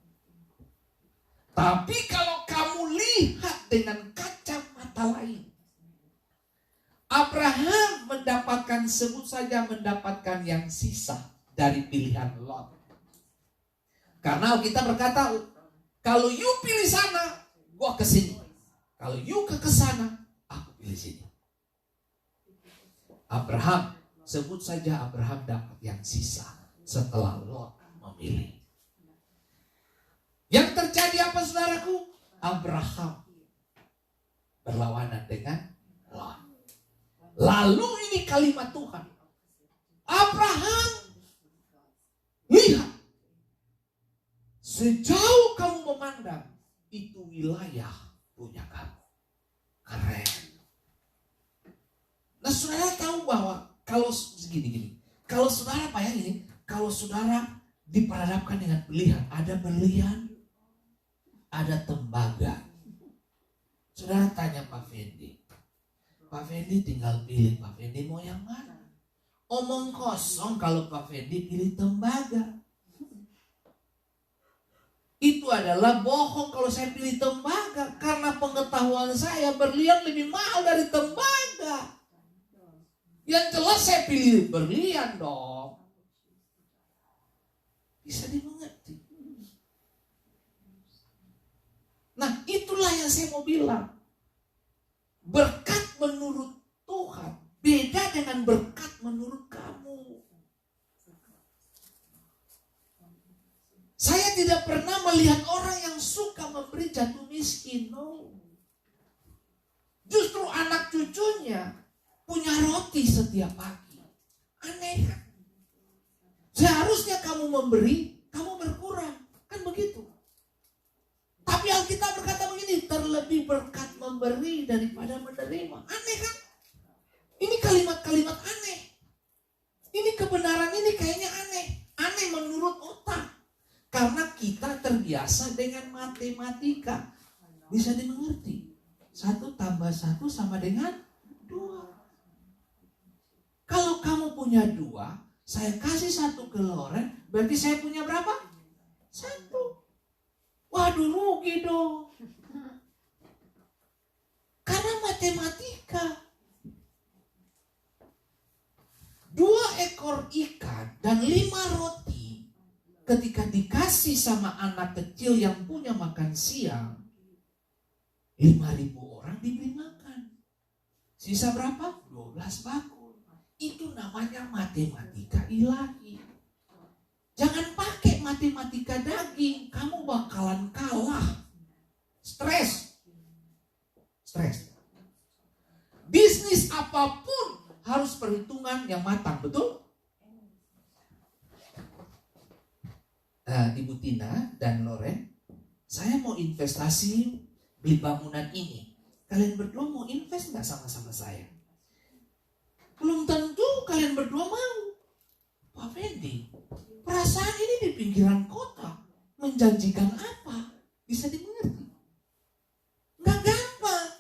Tapi kalau kamu lihat dengan kacamata lain, Abraham sebut saja mendapatkan yang sisa dari pilihan Lot. Karena kita berkata, kalau you pilih sana, gua ke sini. Kalau you ke sana, aku pilih sini. Abraham, sebut saja Abraham dapat yang sisa setelah Lot memilih. Yang terjadi apa saudaraku? Abraham berlawanan dengan Lot. Lalu ini kalimat Tuhan. Abraham, lihat, sejauh kamu memandang, itu wilayah punya kamu. Keren. Nah, saudara tahu bahwa kalau segini-gini, kalau saudara bayangin ini, kalau saudara diperhadapkan dengan pilihan, ada berlian, ada tembaga. Saudara tanya Pak Fendi, Pak Fendi tinggal pilih, Pak Fendi mau yang mana? Omong kosong kalau Pak Fendi pilih tembaga. itu adalah bohong kalau saya pilih tembaga. Karena pengetahuan saya berlian lebih mahal dari tembaga. Yang jelas saya pilih berlian dong. Bisa dimengerti. Nah, itulah yang saya mau bilang. Berkat menurut Tuhan beda dengan berkat menurut kamu. Saya tidak pernah melihat orang yang suka memberi jatuh miskin. No. Justru anak cucunya punya roti setiap pagi. Aneh kan? Seharusnya kamu memberi, kamu berkurang. Kan begitu. Tapi Alkitab berkata begini, terlebih berkat memberi daripada menerima. Aneh kan? Ini kalimat-kalimat aneh. Ini kebenaran ini kayaknya aneh. Aneh menurut otak. Karena kita terbiasa dengan matematika. Bisa dimengerti. 1 tambah 1 sama dengan 2. Kalau kamu punya 2, saya kasih 1 ke Loren, berarti saya punya berapa? 1. Waduh, rugi dong. Karena matematika. 2 ekor ikan dan 5 roti ketika dikasih sama anak kecil yang punya makan siang, 5.000 orang diberi makan. Sisa berapa? 12 bakul. Itu namanya matematika ilahi. Jangan pakai matematika daging, kamu bakalan kalah. Stres. Bisnis apapun harus perhitungan yang matang, betul? Ibu Tina dan Loren, saya mau investasi beli bangunan ini. Kalian berdua mau invest nggak sama-sama saya? Belum tentu kalian berdua mau. Pak Fendi, perasaan ini di pinggiran kota menjanjikan apa? Bisa dimengerti? Nggak gampang.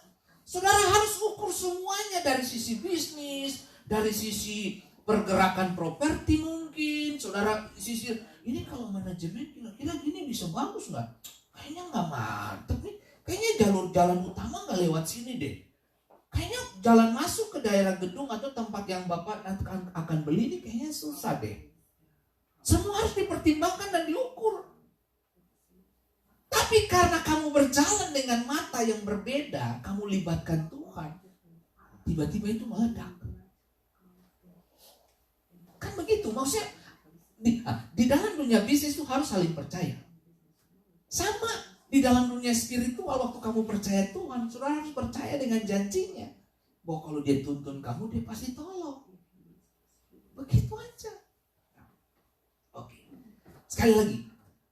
Saudara harus ukur semuanya dari sisi bisnis, dari sisi pergerakan properti mungkin. Saudara sisi, ini kalau manajemen kira-kira gini bisa bagus nggak? Kayaknya nggak mantep nih. Kayaknya jalur jalan utama nggak lewat sini deh. Kayaknya jalan masuk ke daerah gedung atau tempat yang Bapak akan beli ini kayaknya susah deh. Semua harus dipertimbangkan dan diukur. Tapi karena kamu berjalan dengan mata yang berbeda, kamu libatkan Tuhan, tiba-tiba itu meledak. Kan begitu, maksudnya di dalam dunia bisnis itu harus saling percaya. Sama di dalam dunia spiritual, waktu kamu percaya Tuhan, saudara harus percaya dengan janjinya. Bahwa kalau dia tuntun kamu, dia pasti tolong. Begitu aja. Oke. Sekali lagi,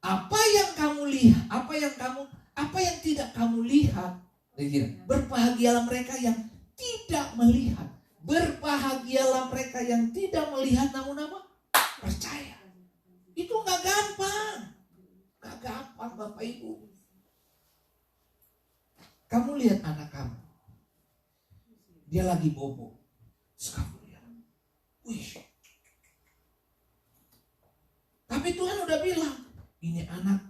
apa yang kamu lihat, apa yang tidak kamu lihat, berbahagialah mereka yang tidak melihat. Berbahagialah mereka yang tidak melihat namun apa? Percaya. Itu gak gampang. Gak gampang Bapak Ibu. Kamu lihat anak kamu. Dia lagi bobo. Terus kamu lihat. Wih. Tapi Tuhan udah bilang, ini anak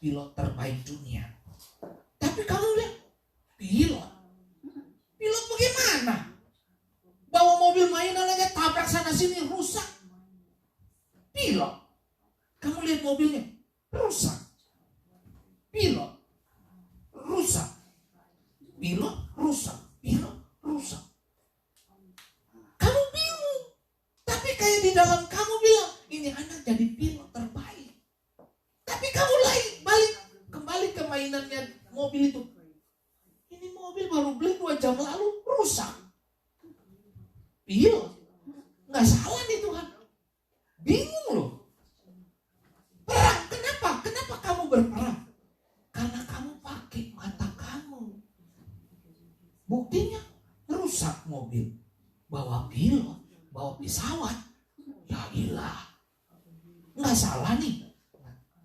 pilot terbaik dunia. Tapi kamu lihat, pilot. Pilot bagaimana? Bawa mobil mainan aja tabrak sana sini rusak. Pilot. Kamu lihat mobilnya, rusak. Pilot. Rusak. Pilot rusak. Pilot rusak. Kamu bingung. Tapi kayak di dalam kamu bilang, ini anak jadi pilot terbaik. Tapi kamu balik kembali ke mainannya mobil itu. Ini mobil baru beli 2 jam lalu rusak. Pilot. Nggak salah nih Tuhan. Bingung loh. Perang. Kenapa? Kenapa kamu berperang? Karena kamu pakai mata kamu. Buktinya rusak mobil. Bawa pilot. Bawa pesawat. Ya ilah. Nggak salah nih.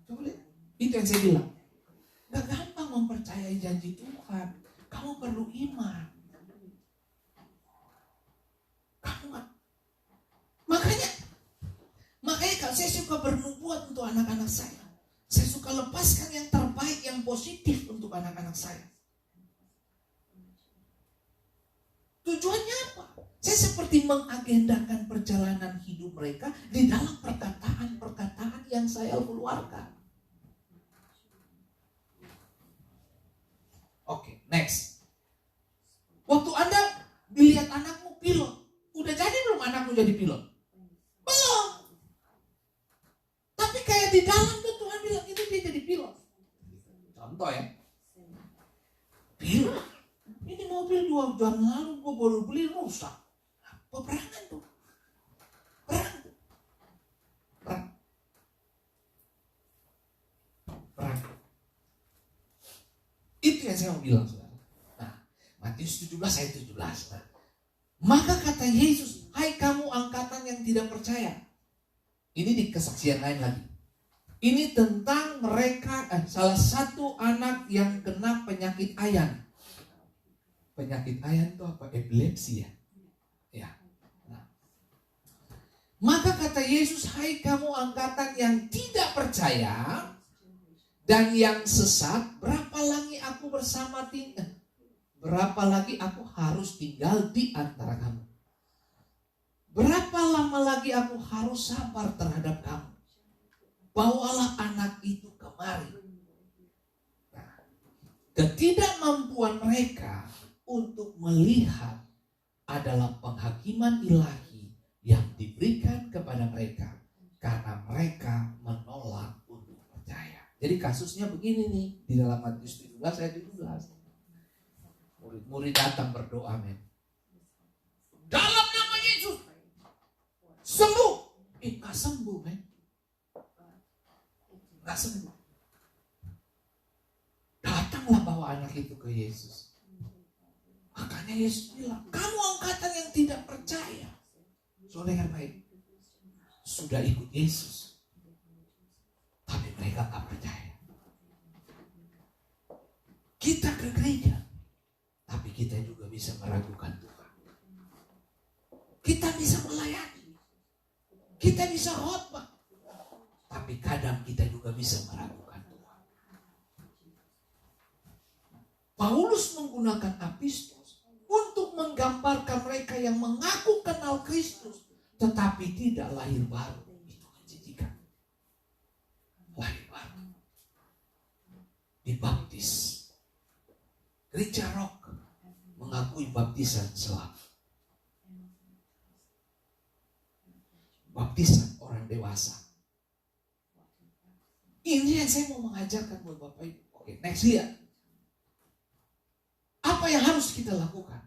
Coba lihat. Itu yang saya bilang. Nggak gampang mempercayai janji Tuhan. Kamu perlu iman. Kamu gak. Makanya kalau saya suka bernubuat untuk anak-anak saya. Saya suka melepaskan yang terbaik, yang positif untuk anak-anak saya. Tujuannya apa? Saya seperti mengagendakan perjalanan hidup mereka di dalam perkataan-perkataan yang saya keluarkan. Oke, next. Waktu Anda dilihat anakmu pilot, udah jadi belum anakmu jadi pilot? Belum. Tapi kayak di dalam tuh Tuhan bilang itu dia jadi pilot. Contoh ya. Pilot. Ini mobil 2 jam lalu gue baru beli rusak. Peperangan tuh. Perang. Itu yang saya mau bilang, saudara. Nah, Matius 17 ayat 17. Nah, maka kata Yesus, hai kamu angkatan yang tidak percaya. Ini di kesaksian lain lagi. Ini tentang mereka, salah satu anak yang kena penyakit ayan. Penyakit ayan itu apa? Epilepsi ya? Ya. Nah. Maka kata Yesus, hai kamu angkatan yang tidak percaya dan yang sesat, berapa lagi aku harus tinggal di antara kamu? Berapa lama lagi aku harus sabar terhadap kamu? Bawalah anak itu kemari. Nah, ketidakmampuan mereka untuk melihat adalah penghakiman ilahi yang diberikan kepada mereka karena mereka menolak untuk percaya. Jadi kasusnya begini nih di dalam Matius 17 ayat 17. Murid-murid datang berdoa, men. Dalam nama Yesus sembuh. Nggak sembuh, men. Nggak sembuh. Datanglah bawa anak itu ke Yesus. Makanya Yesus bilang, kamu angkatan yang tidak percaya. Saudara yang baik, sudah ikut Yesus, tapi mereka tak percaya. Kita ke gereja, tapi kita juga bisa meragukan Tuhan. Kita bisa melayani, kita bisa khotbah, tapi kadang kita juga bisa meragukan Tuhan. Paulus menggunakan apistos untuk menggambarkan mereka yang mengaku kenal Kristus tetapi tidak lahir baru. Itu kejijikan. Lahir baru. Dibaptis. Gereja Rock mengakui baptisan selam. Baptisan orang dewasa. Ini yang saya mau mengajarkan buat Bapak Ibu. Oke, next lihat. Apa yang harus kita lakukan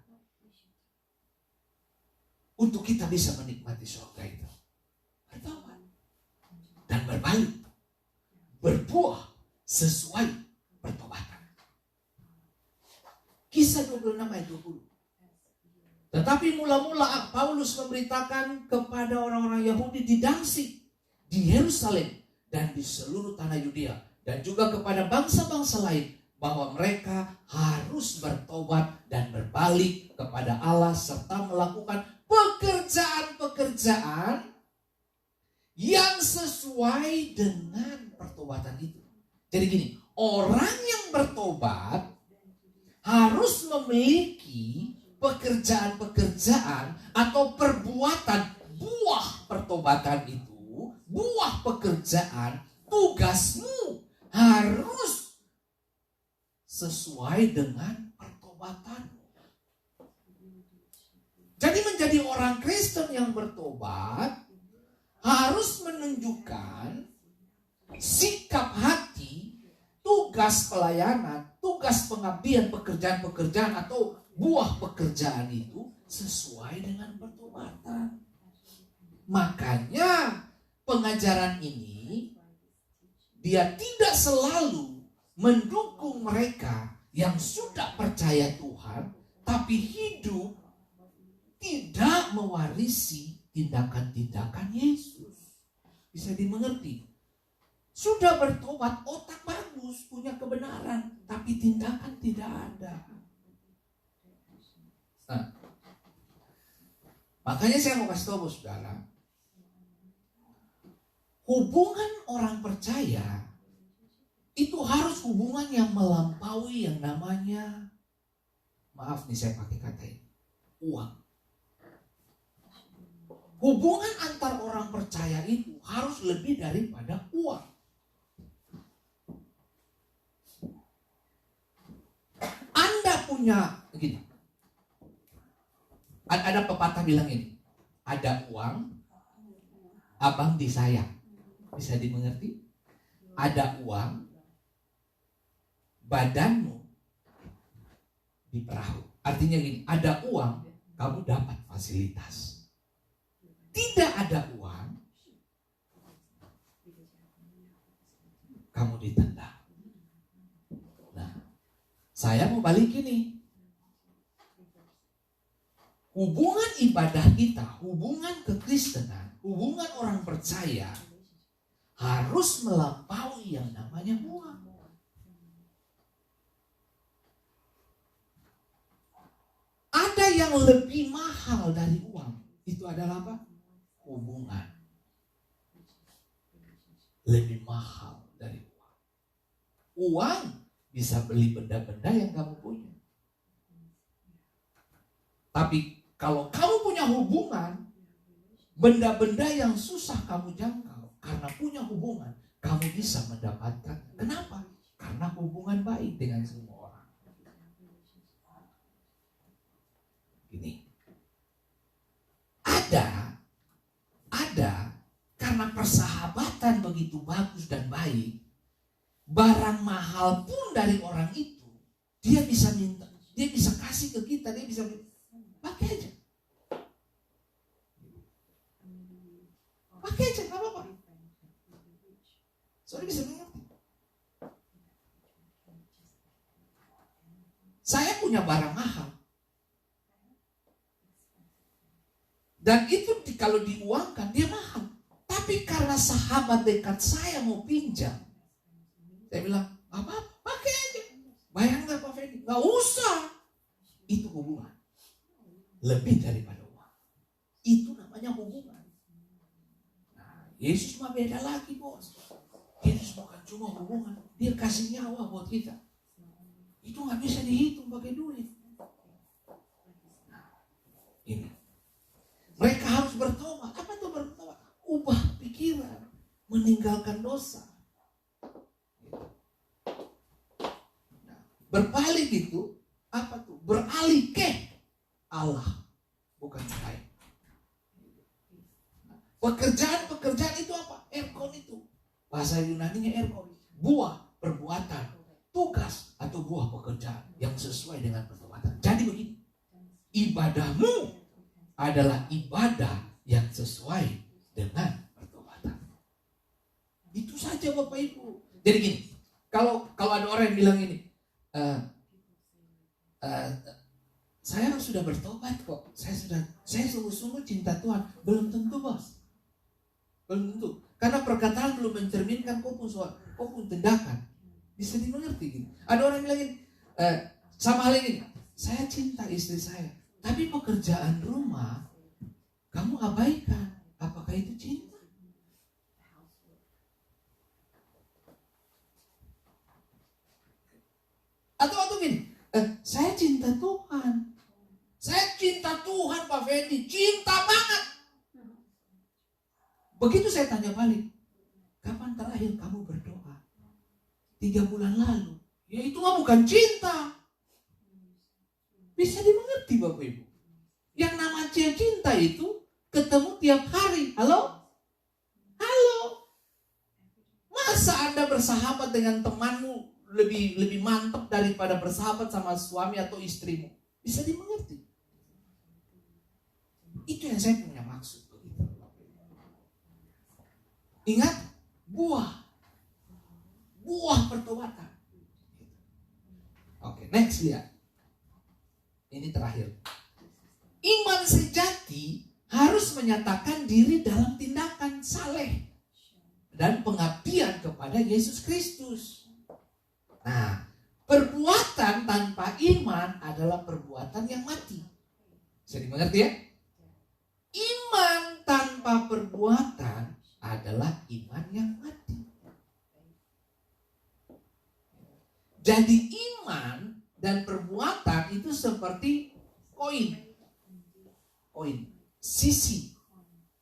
untuk kita bisa menikmati surga itu? Bertobat dan berbalik, berbuah sesuai pertobatan. Kisah 26 ayat 20. Tetapi mula-mula Paulus memberitakan kepada orang-orang Yahudi di Damsyik, di Yerusalem, dan di seluruh tanah Yudea, dan juga kepada bangsa-bangsa lain, bahwa mereka harus bertobat dan berbalik kepada Allah serta melakukan pekerjaan-pekerjaan yang sesuai dengan pertobatan itu. Jadi gini, orang yang bertobat harus memiliki pekerjaan-pekerjaan atau perbuatan buah pertobatan itu, buah pekerjaan, tugasmu harus sesuai dengan pertobatan. Jadi menjadi orang Kristen yang bertobat harus menunjukkan sikap hati, tugas pelayanan, tugas pengabdian, pekerjaan-pekerjaan atau buah pekerjaan itu sesuai dengan pertobatan. Makanya pengajaran ini dia tidak selalu mendukung mereka yang sudah percaya Tuhan, tapi hidup tidak mewarisi tindakan-tindakan Yesus. Bisa dimengerti. Sudah bertobat, otak bagus, punya kebenaran, tapi tindakan tidak ada. Nah, makanya saya mau kasih tahu saudara, hubungan orang percaya hubungan yang melampaui yang namanya, maaf nih saya pakai kata ini, uang. Hubungan antar orang percaya itu harus lebih daripada uang. Anda punya, begini, ada pepatah bilang ini, ada uang, abang disayang. Bisa dimengerti? Ada uang, badanmu di perahu. Artinya gini, ada uang, kamu dapat fasilitas. Tidak ada uang, kamu ditendang. Nah, saya mau balik ini. Hubungan ibadah kita, hubungan kekristenan, hubungan orang percaya harus melampaui yang namanya uang. Ada yang lebih mahal dari uang. Itu adalah apa? Hubungan. Lebih mahal dari uang. Uang bisa beli benda-benda yang kamu punya. Tapi kalau kamu punya hubungan, benda-benda yang susah kamu jangkau, karena punya hubungan, kamu bisa mendapatkan. Kenapa? Karena hubungan baik dengan semua orang. Ini ada karena persahabatan begitu bagus dan baik, barang mahal pun dari orang itu dia bisa minta, dia bisa kasih ke kita, dia bisa pakai aja, nggak apa-apa. Soalnya bisa mengerti. Saya punya barang mahal. Dan itu kalau diuangkan dia mahal. Tapi karena sahabat dekat saya mau pinjam, saya bilang, apa? Pakai aja. Bayar nggak Pak Fedi? Nggak usah. Itu hubungan. Lebih daripada uang. Itu namanya hubungan. Nah, Yesus mah beda lagi bos. Yesus bukan cuma hubungan. Dia kasih nyawa buat kita. Itu nggak bisa dihitung pakai duit. Nah, ini. Mereka harus bertobat. Apa itu bertobat? Ubah pikiran, meninggalkan dosa. Nah, berbalik itu apa tuh? Beralih ke Allah, bukan lain. Nah, pekerjaan itu apa? Erkon itu. Bahasa Yunaninya erkon. Buah perbuatan, tugas atau buah pekerjaan yang sesuai dengan pertobatan. Jadi begini, ibadahmu adalah ibadah yang sesuai dengan pertobatan. Itu saja Bapak Ibu. Jadi gini, kalau ada orang yang bilang ini, saya sudah bertobat kok, saya sungguh-sungguh cinta Tuhan, belum tentu bos, belum tentu. Karena perkataan belum mencerminkan kau pun tindakan. Bisa dimengerti gitu. Ada orang yang bilang ini, sama hal ini, saya cinta istri saya. Tapi pekerjaan rumah kamu abaikan. Apakah itu cinta? Atau gini, saya cinta Tuhan. Saya cinta Tuhan Pak Fendi, cinta banget. Begitu saya tanya balik, kapan terakhir kamu berdoa? 3 bulan lalu. Ya itu mah bukan cinta. Bisa dimengerti Bapak Ibu. Yang nama cinta itu ketemu tiap hari. Halo? Masa Anda bersahabat dengan temanmu lebih mantap daripada bersahabat sama suami atau istrimu? Bisa dimengerti. Itu yang saya punya maksud. Ingat, buah pertobatan. Oke, next lihat. Ini terakhir. Iman sejati harus menyatakan diri dalam tindakan saleh dan pengabdian kepada Yesus Kristus. Nah, perbuatan tanpa iman adalah perbuatan yang mati. Bisa dimengerti ya? Iman tanpa perbuatan adalah iman yang mati. Jadi iman dan perbuatan itu seperti koin. Sisi.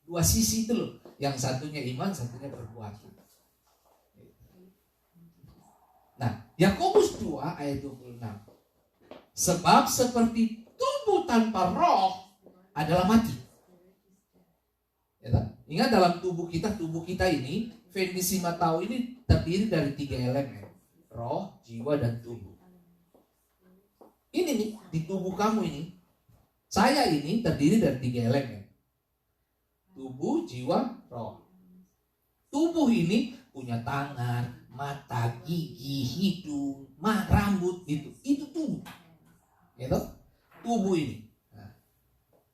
Dua sisi itu loh. Yang satunya iman, satunya perbuatan. Nah, Yakobus 2 ayat 26. Sebab seperti tubuh tanpa roh adalah mati. Ya, ingat dalam tubuh kita ini, Venissima tahu ini terdiri dari 3 elemen. Roh, jiwa, dan tubuh. Ini nih, di tubuh kamu ini, saya ini terdiri dari 3 elemen. Tubuh, jiwa, roh. Tubuh ini punya tangan, mata, gigi, hidung, rambut, itu tubuh. Gitu? Tubuh ini. Nah,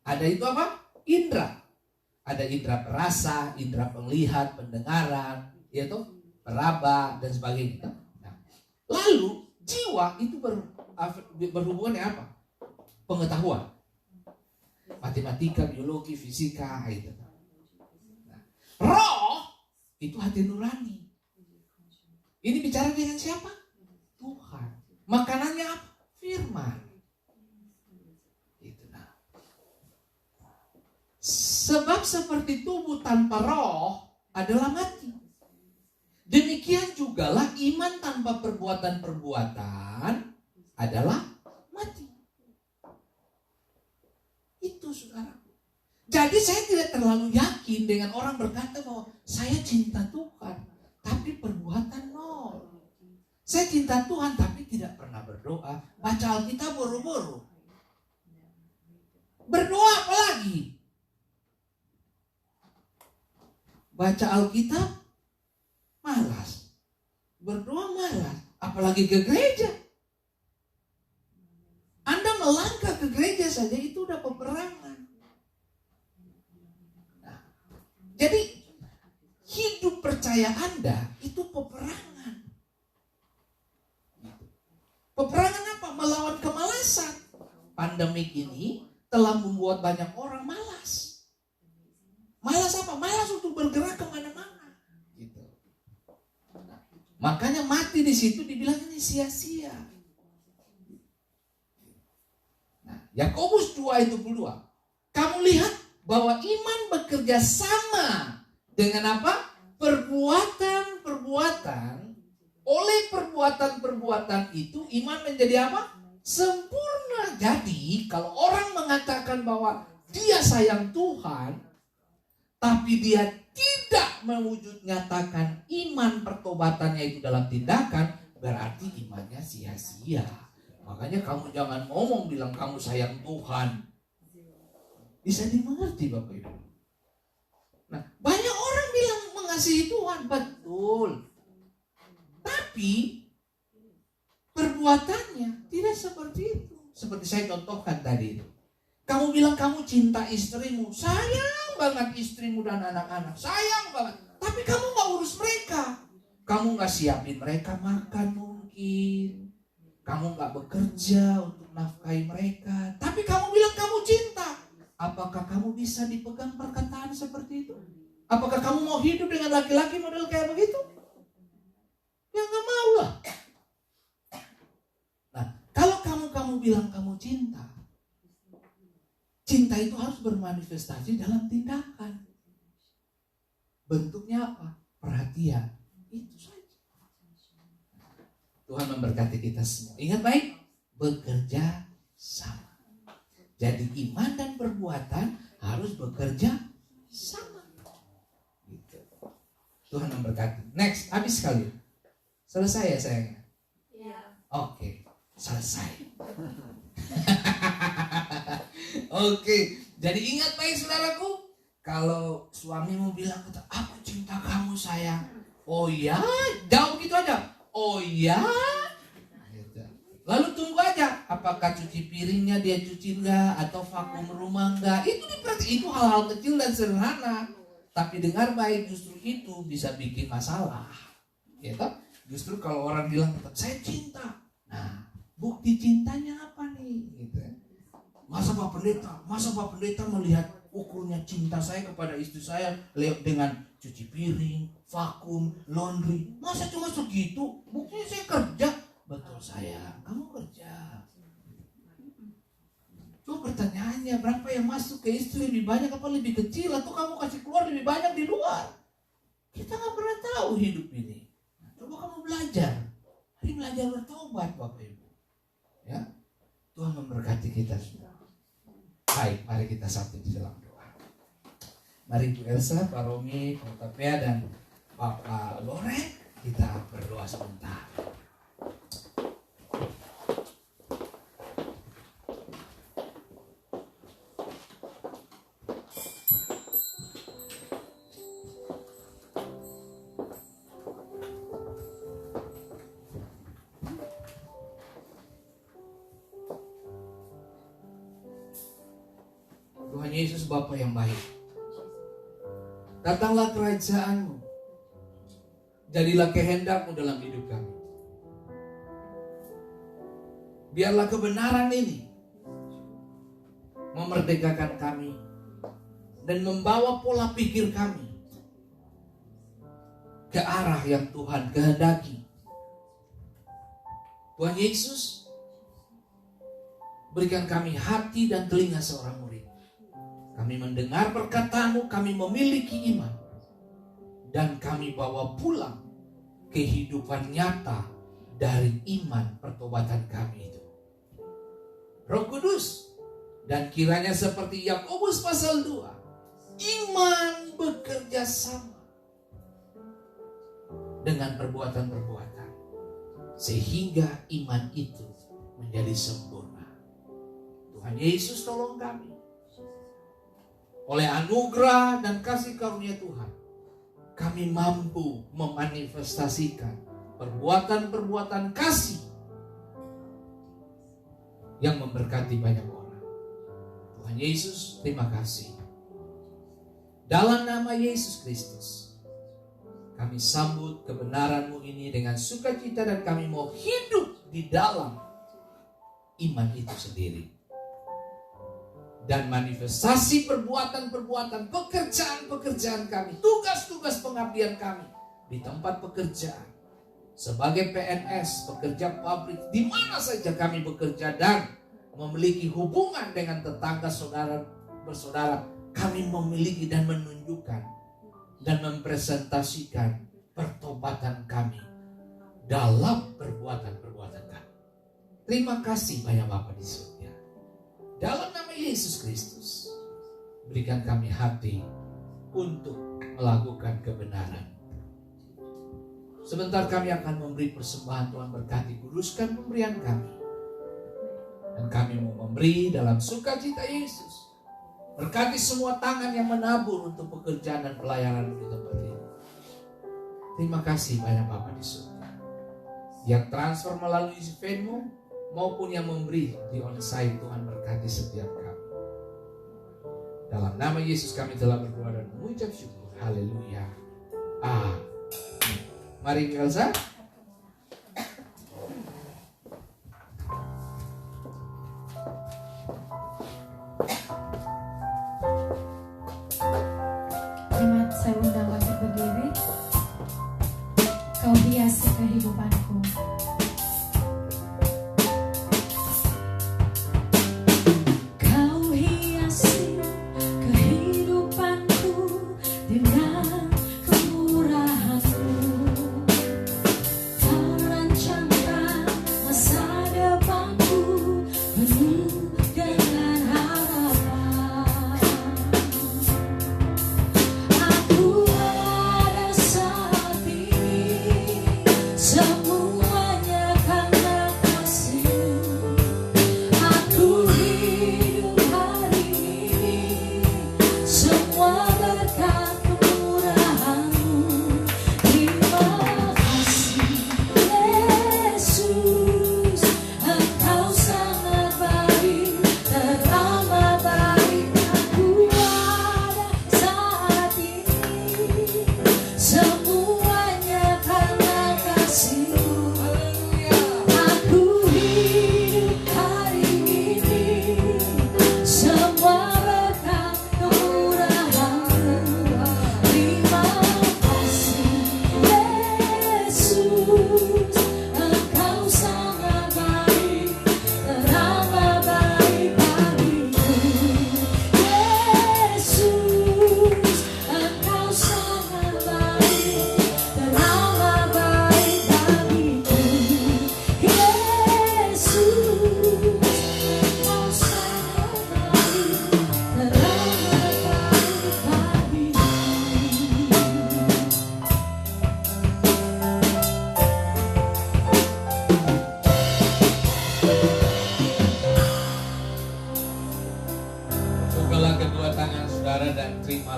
ada itu apa? Indra. Ada indra perasa, indra penglihat, pendengaran, yaitu peraba dan sebagainya. Nah, lalu jiwa itu berhubungan dengan apa? Pengetahuan. Matematika, biologi, fisika, itu. Nah, roh itu hati nurani. Ini bicara dengan siapa? Tuhan. Makanannya apa? Firman. Itu. Nah. Sebab seperti tubuh tanpa roh adalah mati. Demikian jugalah iman tanpa perbuatan-perbuatan adalah mati. Itu saudara. Jadi saya tidak terlalu yakin dengan orang berkata bahwa saya cinta Tuhan, tapi perbuatan nol. Saya cinta Tuhan tapi tidak pernah berdoa. Baca Alkitab boro-boro. Berdoa apa lagi? Baca Alkitab malas. Berdoa malas. Apalagi ke gereja. Anda melangkah ke gereja saja itu udah peperangan. Nah, jadi hidup percaya Anda itu peperangan. Peperangan apa? Melawan kemalasan. Pandemik ini telah membuat banyak orang malas. Malas apa? Malas untuk bergerak kemana-mana. Gitu. Nah, makanya mati di situ dibilang ini sia-sia. Nah, Yakobus 2 ayat 22. Kamu lihat bahwa iman bekerja sama dengan apa? Perbuatan-perbuatan. Oleh perbuatan-perbuatan itu iman menjadi apa? Sempurna. Jadi kalau orang mengatakan bahwa dia sayang Tuhan, tapi dia tidak mewujud nyatakan iman pertobatannya itu dalam tindakan, berarti imannya sia-sia. Makanya kamu jangan ngomong bilang kamu sayang Tuhan. Bisa dimengerti Bapak Ibu. Nah, banyak orang bilang mengasihi Tuhan, betul. Tapi perbuatannya tidak seperti itu. Seperti saya contohkan tadi itu. Kamu bilang kamu cinta istrimu, sayang banget istrimu dan anak-anak, sayang banget. Tapi kamu gak urus mereka. Kamu gak siapin mereka makan mungkin. Kamu gak bekerja untuk nafkahi mereka. Tapi kamu bilang kamu cinta. Apakah kamu bisa dipegang perkataan seperti itu? Apakah kamu mau hidup dengan laki-laki model kayak begitu? Ya gak mau lah. Nah, kalau kamu bilang kamu cinta, cinta itu harus bermanifestasi dalam tindakan. Bentuknya apa? Perhatian. Itu saja. Tuhan memberkati kita semua. Ingat baik, bekerja sama. Jadi iman dan perbuatan harus bekerja sama. Gitu. Tuhan memberkati. Next, habis kali. Selesai ya sayangnya? Ya. Oke, selesai. Oke, jadi ingat baik saudaraku, kalau suamimu bilang, aku cinta kamu sayang. Oh ya, jauh gitu aja. Oh ya. Lalu tunggu aja, apakah cuci piringnya dia cuci enggak, atau vakum rumah enggak. Itu hal-hal kecil dan sederhana. Tapi dengar baik, justru itu bisa bikin masalah. Ya toh? Justru kalau orang bilang, saya cinta. Nah, bukti cintanya apa nih? Gitu. Masa Pak Pendeta melihat ukurnya cinta saya kepada istri saya dengan cuci piring, vakum, laundry. Masa cuma segitu? Buktinya saya kerja. Betul sayang, kamu kerja. Coba pertanyaannya, berapa yang masuk ke istri lebih banyak apa lebih kecil, atau kamu kasih keluar lebih banyak di luar? Kita nggak pernah tahu hidup ini. Coba kamu belajar. Mari belajar bertobat, Bapak Ibu. Ya, Tuhan memberkati kita semua. Baik, mari kita satu di dalam doa. Mari Bu Elsa, Pak Romi, Pak Tapia, dan Bapak Lore, kita berdoa sebentar. Tuhan Yesus Bapa yang baik, datanglah kerajaan-Mu, jadilah kehendak-Mu dalam hidup kami. Biarlah kebenaran ini memerdekakan kami dan membawa pola pikir kami ke arah yang Tuhan kehendaki. Tuhan Yesus, berikan kami hati dan telinga seorang murid. Kami mendengar perkataanmu, kami memiliki iman, dan kami bawa pulang kehidupan nyata dari iman pertobatan kami itu. Roh Kudus, dan kiranya seperti Yakobus pasal 2, iman bekerja sama dengan perbuatan-perbuatan, sehingga iman itu menjadi sempurna. Tuhan Yesus, tolong kami. Oleh anugerah dan kasih karunia Tuhan, kami mampu memanifestasikan perbuatan-perbuatan kasih yang memberkati banyak orang. Tuhan Yesus, terima kasih. Dalam nama Yesus Kristus, kami sambut kebenaran-Mu ini dengan sukacita, dan kami mau hidup di dalam iman itu sendiri. Dan manifestasi perbuatan-perbuatan, pekerjaan-pekerjaan kami, tugas-tugas pengabdian kami di tempat pekerjaan, sebagai PNS, pekerja pabrik, di mana saja kami bekerja dan memiliki hubungan dengan tetangga saudara bersaudara, kami memiliki dan menunjukkan dan mempresentasikan pertobatan kami dalam perbuatan-perbuatan kami. Terima kasih banyak Bapa di surga. Dalam nama Yesus Kristus, berikan kami hati untuk melakukan kebenaran. Sebentar kami akan memberi persembahan. Tuhan berkati, kuduskan pemberian kami, dan kami mau memberi dalam sukacita Yesus. Berkati semua tangan yang menabur untuk pekerjaan dan pelayanan di tempat ini. Terima kasih banyak Bapa di surga, yang transfer melalui Venmo maupun yang memberi di onsite. Tuhan berkati setiap kami. Dalam nama Yesus kami telah berdoa dan mengucap syukur. Haleluya. Amin. Mari Elsa. Jemaat, saya undang untuk berdiri. Kau hiasi kehidupanku. Dengan kemurahan-Mu,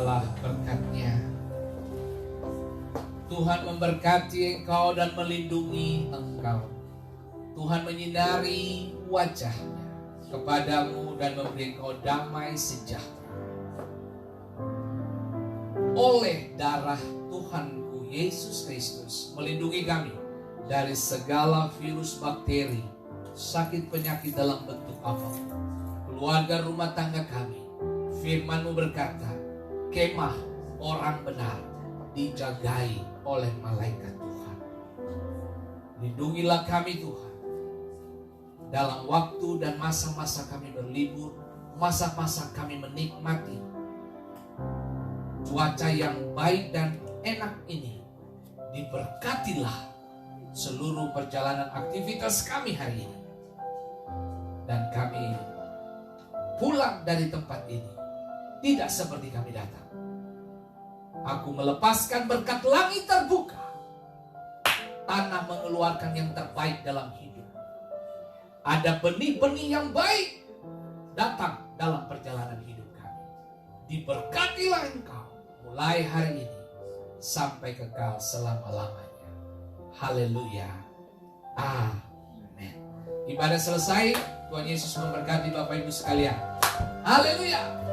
adalah berkat-Nya. Tuhan memberkati engkau dan melindungi engkau. Tuhan menyinari wajah-Nya kepadamu dan memberi engkau damai sejahtera. Oleh darah Tuhanku Yesus Kristus melindungi kami dari segala virus, bakteri, sakit penyakit dalam bentuk apapun. Keluarga rumah tangga kami, firman-Mu berkata, kemah orang benar dijagai oleh malaikat Tuhan. Lindungilah kami Tuhan dalam waktu dan masa-masa kami berlibur, masa-masa kami menikmati cuaca yang baik dan enak ini. Diberkatilah seluruh perjalanan aktivitas kami hari ini. Dan kami pulang dari tempat ini tidak seperti kami datang. Aku melepaskan berkat langit terbuka. Tanah mengeluarkan yang terbaik dalam hidup. Ada benih-benih yang baik datang dalam perjalanan hidup kami. Diberkatilah engkau mulai hari ini sampai kekal selama-lamanya. Haleluya. Amin. Ibadah selesai. Tuhan Yesus memberkati Bapak Ibu sekalian. Haleluya.